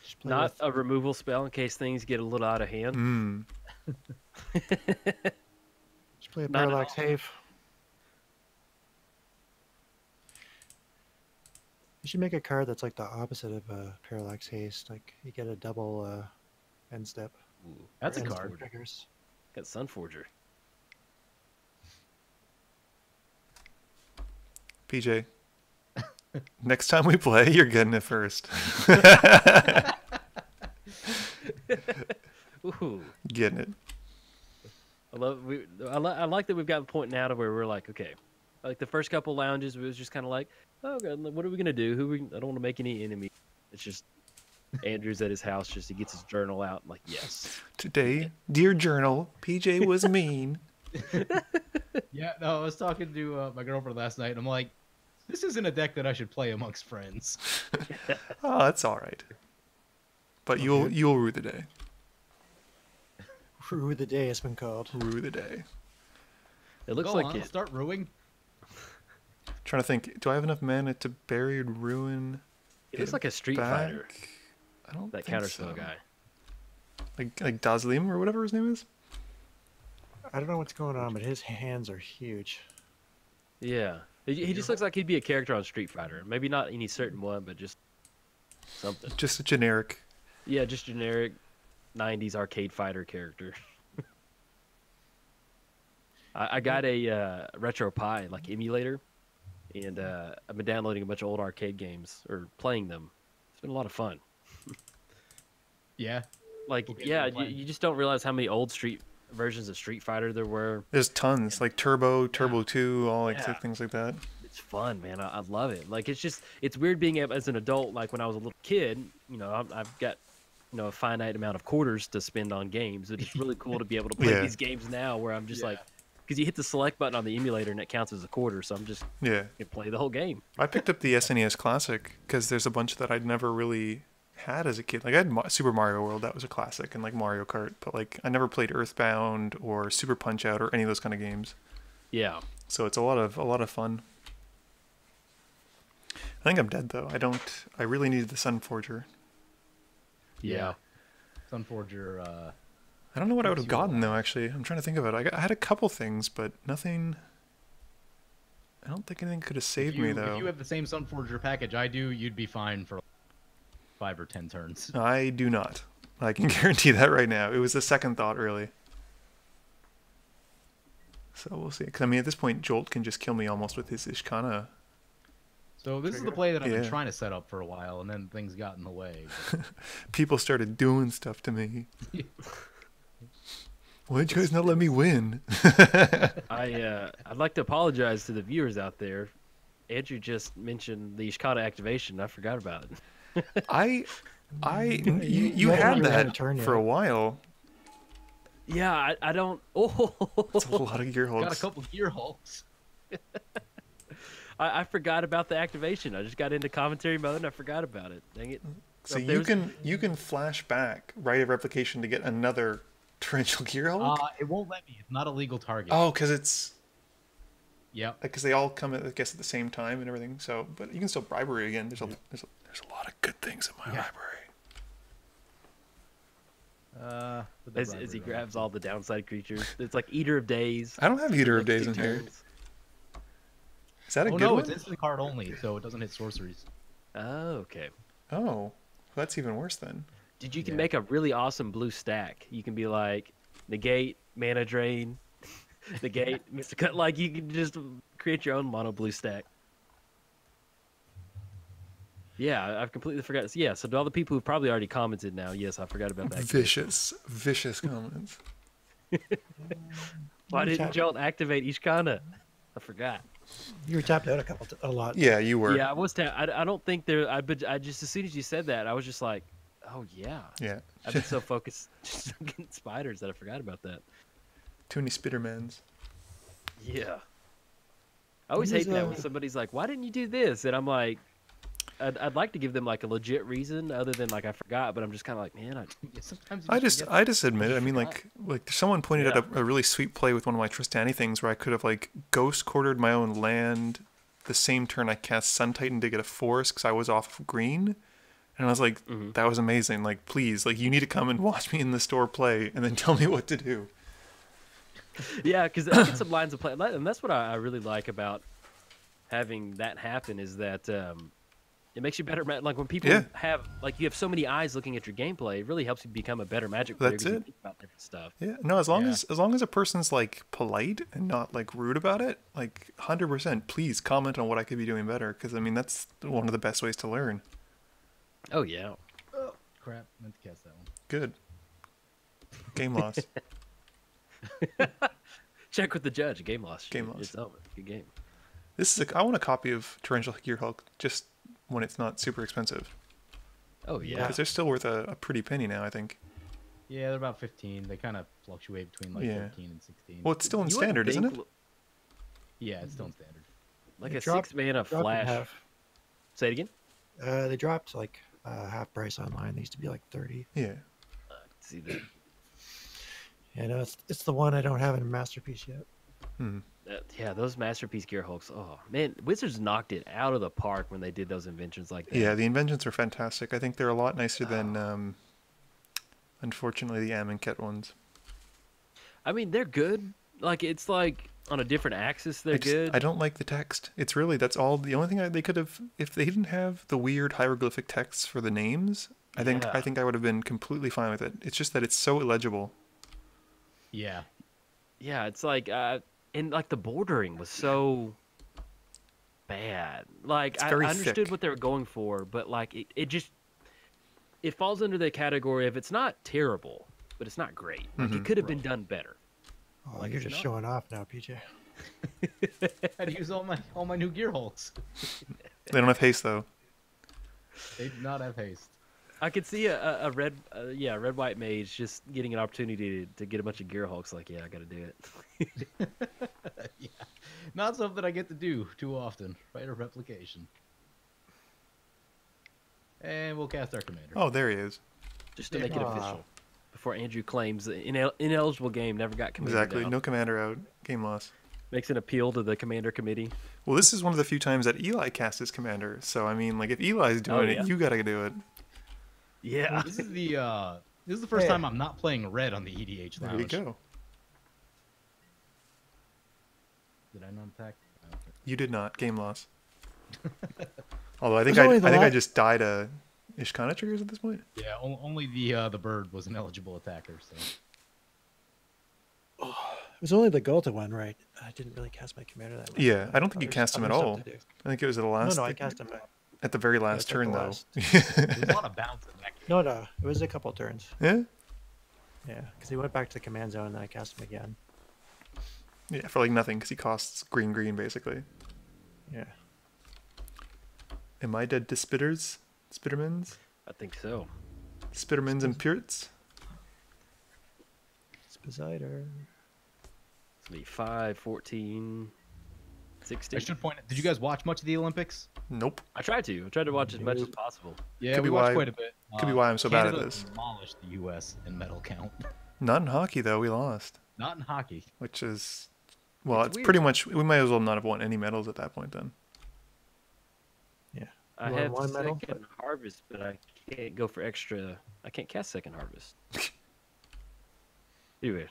Just play Not with- a removal spell in case things get a little out of hand. Hmm. just play a not at Parallax all. Have. You should make a card that's like the opposite of Parallax Haste. Like you get a double end step. Ooh, That's a End card. step triggers. got Sunforger. PJ. Next time we play, you're getting it first. Ooh. Getting it. I like that we've gotten to the point now to where we're like, okay, like the first couple lounges, it was just kind of like, oh god, what are we gonna do? I don't want to make any enemies. It's just Andrew's at his house, just he gets his journal out. I'm like, yes. Today, dear journal, PJ was mean. Yeah, no, I was talking to my girlfriend last night, and I'm like, this isn't a deck that I should play amongst friends. Oh, that's all right. But you'll rue the day. Rue the day has been called. Rue the day. It looks Go like on, it. start ruining. Trying to think, do I have enough mana to bury ruin? It looks like a Street back? Fighter. I don't That think counterspell so. guy. Like Dazlim or whatever his name is. I don't know what's going on, but his hands are huge. Yeah. He just looks like he'd be a character on Street Fighter. Maybe not any certain one, but just something. Just a generic. Yeah, just generic 90s arcade fighter character. I got a RetroPie like emulator, and I've been downloading a bunch of old arcade games or playing them. It's been a lot of fun. Yeah. Like, Okay, yeah, we're playing. you just don't realize how many old versions of Street Fighter there were. There's tons, like Turbo, Turbo 2, all like Yeah. things like that. It's fun, man. I love it. Like, it's weird being able, as an adult, like when I was a little kid, you know, I've got, you know, a finite amount of quarters to spend on games. It's really cool to be able to play Yeah. these games now where I'm just Yeah. like, because you hit the select button on the emulator and it counts as a quarter, so I'm just Yeah. gonna play the whole game. I picked up the SNES Classic because there's a bunch that I'd never really had as a kid. Like I had Super Mario World, that was a classic, and like Mario Kart, but like I never played Earthbound or Super Punch Out or any of those kind of games. Yeah. So it's a lot of fun. I think I'm dead though. I really needed the Sun Forger. Yeah. Sunforger, I don't know what I would Makes have you gotten though. Actually, I'm trying to think of it. I had a couple things, but nothing. I don't think anything could have saved me though. If you have the same Sunforger package I do, you'd be fine for 5 or 10 turns. I do not. I can guarantee that right now. It was a second thought, really. So we'll see. Because I mean, at this point, Jolt can just kill me almost with his Ishkanah. So this is the play that I've been Yeah. trying to set up for a while, and then things got in the way. People started doing stuff to me. Why'd you guys not let me win? I'd like to apologize to the viewers out there. Andrew just mentioned the Ishkanah activation. I forgot about it. you you had haven't had a that turn for a yet. while. Yeah, I don't. Oh, It's a lot of gear Got a holds. couple gear hulks. I forgot about the activation. I just got into commentary mode and I forgot about it. Dang it. So There you can flash back, Rite of Replication to get another torrential gear hold. It won't let me. It's not a legal target. Oh, because Yep. they all come I guess at the same time and everything. So, but you can still bribery again. There's a lot of good things in my Yeah. library. As he grabs all the downside creatures. It's like Eater of Days. I don't have Eater of like Days in 2 here. turns. Is that a Oh good no, one? it's instant card only, so it doesn't hit sorceries. Oh, okay. Oh, well, that's even worse then. Dude, you can Yeah. make a really awesome blue stack. You can be like negate, mana drain, negate, Mr. Cut. Like you can just create your own mono blue stack. Yeah, I've completely forgot. Yeah, so to all the people who've probably already commented now, yes, I forgot about that. Vicious comments. Why didn't Jolt activate Ishkanah? I forgot. You were tapped out a lot. Yeah, you were. Yeah, I was. I don't think there. But I just as soon as you said that, I was just like, oh yeah. Yeah. I've been so focused just on getting spiders that I forgot about that. Too many Spittermans. Yeah. I always This hate is, that when somebody's like, "Why didn't you do this?" And I'm like, I'd like to give them like a legit reason other than like I forgot, but I'm just kind of like, man, Yeah, sometimes I just admit it. I mean, like someone pointed Yeah. out a really sweet play with one of my Tristani things where I could have like ghost quartered my own land the same turn I cast Sun Titan to get a forest because I was off of green, and I was like, that was amazing. Like, please, like you need to come and watch me in the store play and then tell me what to do. yeah, because I get some lines of play, and that's what I really like about having that happen is that it makes you better. Like when people Yeah. have like you have so many eyes looking at your gameplay, it really helps you become a better Magic player. That's 'cause you it. think about different stuff. Yeah, no, as long Yeah. as a person's like polite and not like rude about it, like 100%, please comment on what I could be doing better because I mean that's one of the best ways to learn. Oh yeah. Oh, crap. Meant to cast that one. Good. Game loss. Check with the judge. Game loss. Game loss. It's over. Good game. I want a copy of Torrential Gearhulk just when it's not super expensive. Oh yeah. Because they're still worth a pretty penny now, I think. Yeah, they're about 15. They kind of fluctuate between like 13 and 16. Well, it's still in You wouldn't standard, isn't think it? Yeah, it's still in standard. Like They a dropped- 6-mana dropped in flash. half. Say it again. They dropped like half price online. They used to be like 30. Yeah. See that. Yeah, no, it's the one I don't have in a masterpiece yet. Yeah, those Masterpiece Gearhulks. Oh man, Wizards knocked it out of the park when they did those inventions like that. Yeah, the inventions are fantastic. I think they're a lot nicer than, unfortunately, the Amonkhet ones. I mean, they're good. Like it's like on a different axis, they're good. I don't like the text. It's really, that's all. The only thing they could have, if they didn't have the weird hieroglyphic texts for the names, I think I would have been completely fine with it. It's just that it's so illegible. Yeah. Yeah, it's like and like the bordering was so bad. Like It's I very understood thick. what they were going for, but like it falls under the category of it's not terrible, but it's not great. Like it could have been done better. Oh, Like, you're it's just not- showing off now, PJ. I had to use all my new Gearhulks. They don't have haste, though. They do not have haste. I could see a red white mage just getting an opportunity to get a bunch of Gearhulks. Like, yeah, I got to do it. Yeah. Not something I get to do too often. Right, a replication. And we'll cast our commander. Oh, there he is. Just to make it Ah. official. Before Andrew claims the ineligible game never got commander Exactly. down. No commander out. Game loss. Makes an appeal to the commander committee. Well, this is one of the few times that Eli cast his commander. So, I mean, like, if Eli's doing yeah. it, you got to do it. Yeah. This is the first Yeah. time I'm not playing red on the EDH There Lounge. you go. Did I not attack? I don't think- You did not. Game loss. Although I think There's only the I la- just died a Ishkanah triggers at this point. Yeah, only the bird was an eligible attacker. So It was only the Gulta one, right? I didn't really cast my commander that much. Yeah, I don't think you Others- cast him at other stuff all. to do. I think it was at the No, last. no, I cast him. At the very last it's at turn, the though. last. there's a lot of bounce in that game. No, it was a couple turns. Yeah. Yeah, because he went back to the command zone and then I cast him again. Yeah, for like nothing because he costs green basically. Yeah. Am I dead to spitters? Spittermans? I think so. Spittermans and Purits? Spiziter. It's going to be 5, 14, 16. I should point out, did you guys watch much of the Olympics? Nope. I tried to watch as much as possible. Yeah, Could be we watched why- quite a bit. could be why I'm so bad at Canada this. Demolished the U.S. in medal count. Not in hockey, though. We lost. Not in hockey. Which is... Well, It's it's weird. pretty much... We might as well not have won any medals at that point, then. Yeah. I You won have one medal, second harvest, but I can't go for extra. I can't cast second harvest. Anyway,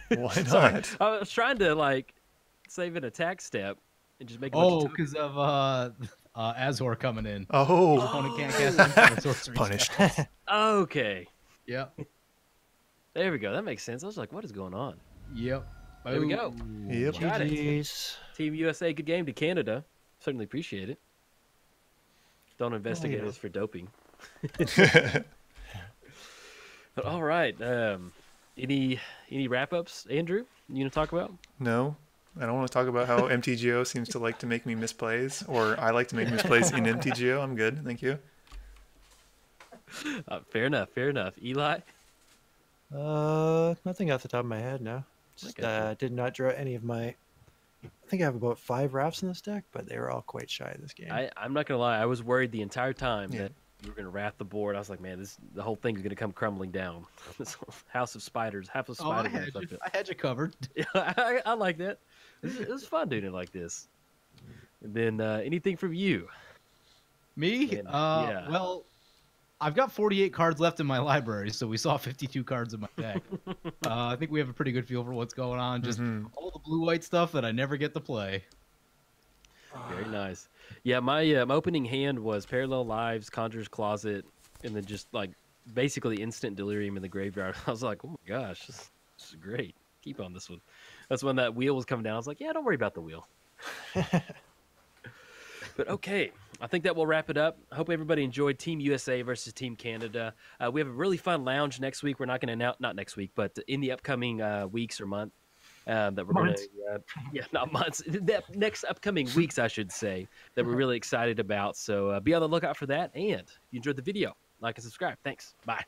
Why sorry. not? I was trying to like save an attack step and just make. A Oh, bunch of because of Azor coming in. Oh, Opponent can't cast any sorcery punished. spells. Okay, Yep. there we go. That makes sense. I was like, what is going on? Yep. There we go. Boom. Yep. Got it. GG's. Team USA, good game to Canada. Certainly appreciate it. Don't investigate yeah. us for doping. But all right. Any wrap ups, Andrew? You gonna talk about? No, I don't want to talk about how MTGO seems to like to make me misplays, or I like to make misplays in MTGO. I'm good, thank you. Fair enough. Fair enough. Eli. Nothing off the top of my head now. Just Okay. did not draw any of my. I think I have about 5 rafts in this deck, but they were all quite shy this game. I'm not gonna lie. I was worried the entire time Yeah. that you were gonna wrath the board. I was like, man, the whole thing is gonna come crumbling down. This whole house of spiders, half of Oh, I spiders. had you covered. I like that. It was fun doing it like this. And then anything from you? Me? Man, yeah. Well, I've got 48 cards left in my library, so we saw 52 cards in my deck. I think we have a pretty good feel for what's going on. Just all the blue-white stuff that I never get to play. Very nice. Yeah, my opening hand was Parallel Lives, Conjurer's Closet, and then just like basically instant Delirium in the graveyard. I was like, oh my gosh, this is great. Keep on this one. That's when that wheel was coming down. I was like, yeah, don't worry about the wheel. But okay, I think that will wrap it up. I hope everybody enjoyed Team USA versus Team Canada. We have a really fun lounge next week. We're not going to announce, not next week, but in the upcoming weeks or month that we're going to, not months, that next upcoming weeks, I should say, that we're really excited about. So be on the lookout for that. And if you enjoyed the video, like and subscribe. Thanks. Bye.